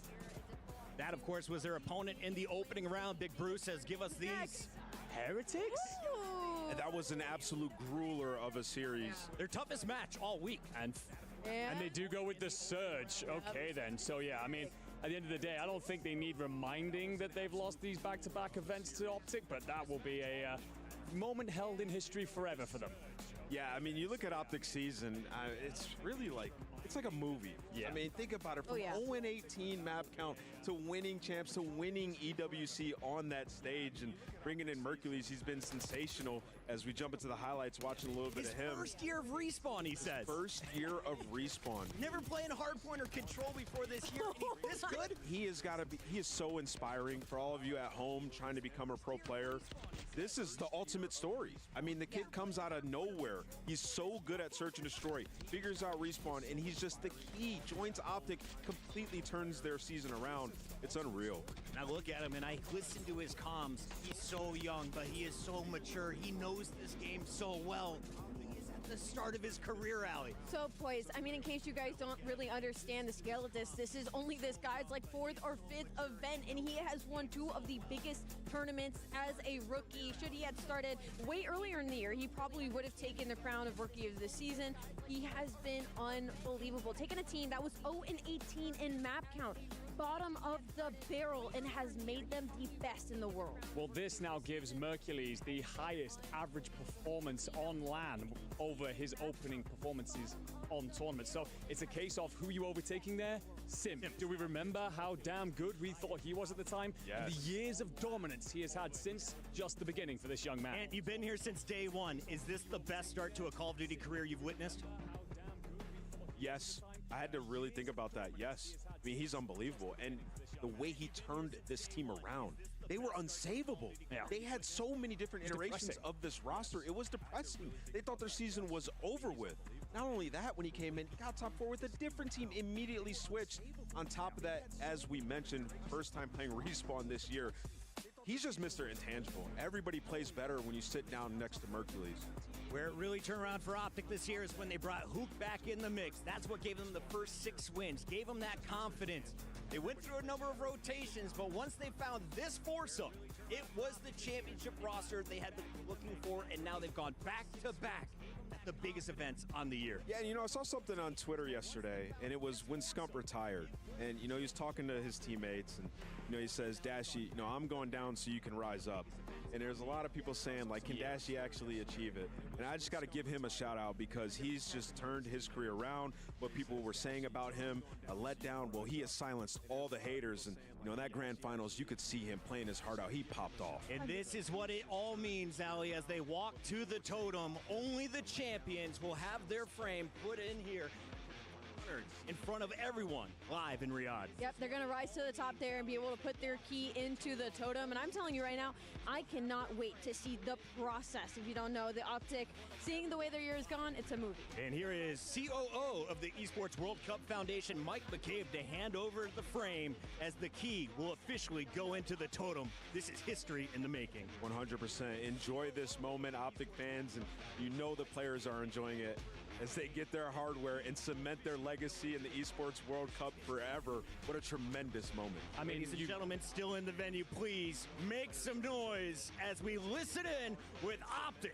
S2: That, of course, was their opponent in the opening round. Big Bruce says, give us these. Heretics?
S6: Ooh.
S1: And that was an absolute grueler of a series.
S2: Yeah. Their toughest match all week.
S3: And they do go with the Surge. Okay, then. So, yeah, I mean, at the end of the day, I don't think they need reminding that they've lost these back-to-back events to OpTic, but that will be a moment held in history forever for them.
S1: Yeah, I mean, you look at OpTic season, it's really like, it's like a movie.
S3: Yeah.
S1: I mean, think about it, from 0-18 map count to winning champs to winning EWC on that stage and bringing in Mercules. He's been sensational. As we jump into the highlights, watching a little bit of him.
S2: His first year of Respawn, he says.
S1: First year of Respawn.
S2: Never playing hardpoint or control before this year. And he's this good?
S1: He is so inspiring for all of you at home trying to become a pro player. This is the ultimate story. I mean, the kid comes out of nowhere. He's so good at search and destroy, figures out Respawn, and he's just the key. Joins OpTic, completely turns their season around. It's unreal.
S2: Now look at him, and I listen to his comms. He's so young, but he is so mature. He knows this game so well. the start of his career, Allie.
S6: So poised. I mean, in case you guys don't really understand the scale of this is only this guy's like 4th or 5th event, and he has won 2 of the biggest tournaments as a rookie. Should he had started way earlier in the year, he probably would have taken the crown of Rookie of the Season. He has been unbelievable. Taking a team that was 0-18 in map count, bottom of the barrel, and has made them the best in the world.
S3: Well, this now gives Mercules the highest average performance on LAN over his opening performances on tournaments. So it's a case of who you overtaking there? Sim. Do we remember how damn good we thought he was at the time?
S1: Yes.
S3: And the years of dominance he has had since just the beginning for this young man.
S2: And you've been here since day one. Is this the best start to a Call of Duty career you've witnessed?
S1: Yes. I had to really think about that. Yes. I mean, he's unbelievable. And the way he turned this team around, they were unsavable.
S3: Yeah.
S1: They had so many different iterations of this roster. It was depressing. They thought their season was over with. Not only that, when he came in, got top 4 with a different team, immediately switched. On top of that, as we mentioned, first time playing Respawn this year, he's just Mr. Intangible. Everybody plays better when you sit down next to Mercules.
S2: Where it really turned around for OpTic this year is when they brought Hook back in the mix. That's what gave them the first 6 wins, gave them that confidence. They went through a number of rotations, but once they found this foursome, it was the championship roster they had been looking for, and now they've gone back-to-back at the biggest events on the year.
S1: Yeah, you know, I saw something on Twitter yesterday, and it was when Scump retired. And, you know, he was talking to his teammates, and, you know, he says, Dashy, you know, I'm going down so you can rise up. And there's a lot of people saying, like, can Dashy actually achieve it? And I just got to give him a shout out because he's just turned his career around. What people were saying about him, a letdown, well, he has silenced all the haters. And, you know, in that grand finals, you could see him playing his heart out. He popped off.
S2: And this is what it all means, Allie, as they walk to the totem. Only the champions will have their frame put in here in front of everyone live in Riyadh.
S6: Yep, they're going to rise to the top there and be able to put their key into the totem. And I'm telling you right now, I cannot wait to see the process. If you don't know, the OpTic, seeing the way their year has gone, it's a movie.
S2: And here is COO of the Esports World Cup Foundation, Mike McCabe, to hand over the frame as the key will officially go into the totem. This is history in the making.
S1: 100%. Enjoy this moment, OpTic fans, and you know the players are enjoying it as they get their hardware and cement their legacy in the Esports World Cup forever. What a tremendous moment.
S2: I mean, ladies and gentlemen, still in the venue, please make some noise as we listen in with OpTic.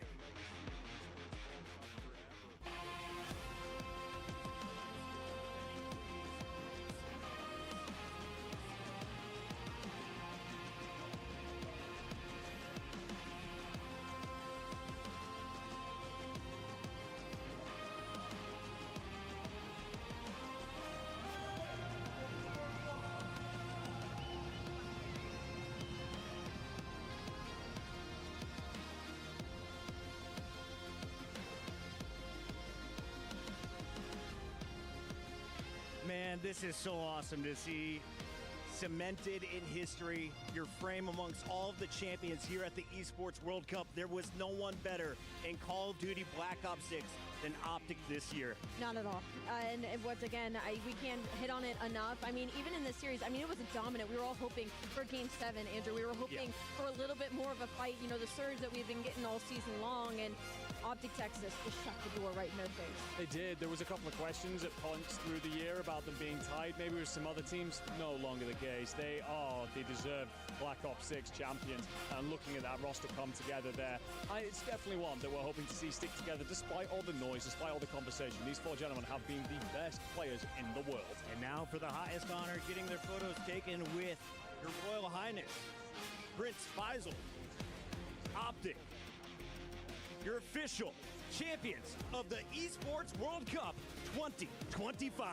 S2: Man, this is so awesome to see. Cemented in history, your frame amongst all of the champions here at the Esports World Cup. There was no one better in Call of Duty Black Ops 6 than OpTic this year.
S6: Not at all. And once again, we can't hit on it enough. I mean, even in this series, I mean, it was dominant. We were all hoping for Game 7, Andrew. We were hoping for a little bit more of a fight. You know, the surge that we've been getting all season long, and OpTic Texas just shut the door right in their face.
S3: They did. There was a couple of questions at points through the year about them being tied, maybe with some other teams. No longer the case. They deserve Black Ops 6 champions. And looking at that roster come together there, it's definitely one that we're hoping to see stick together despite all the noise, despite all the conversation. These 4 gentlemen have been the best players in the world.
S2: And now for the highest honor, getting their photos taken with Your Royal Highness, Prince Faisal, OpTic, your official champions of the Esports World Cup 2025.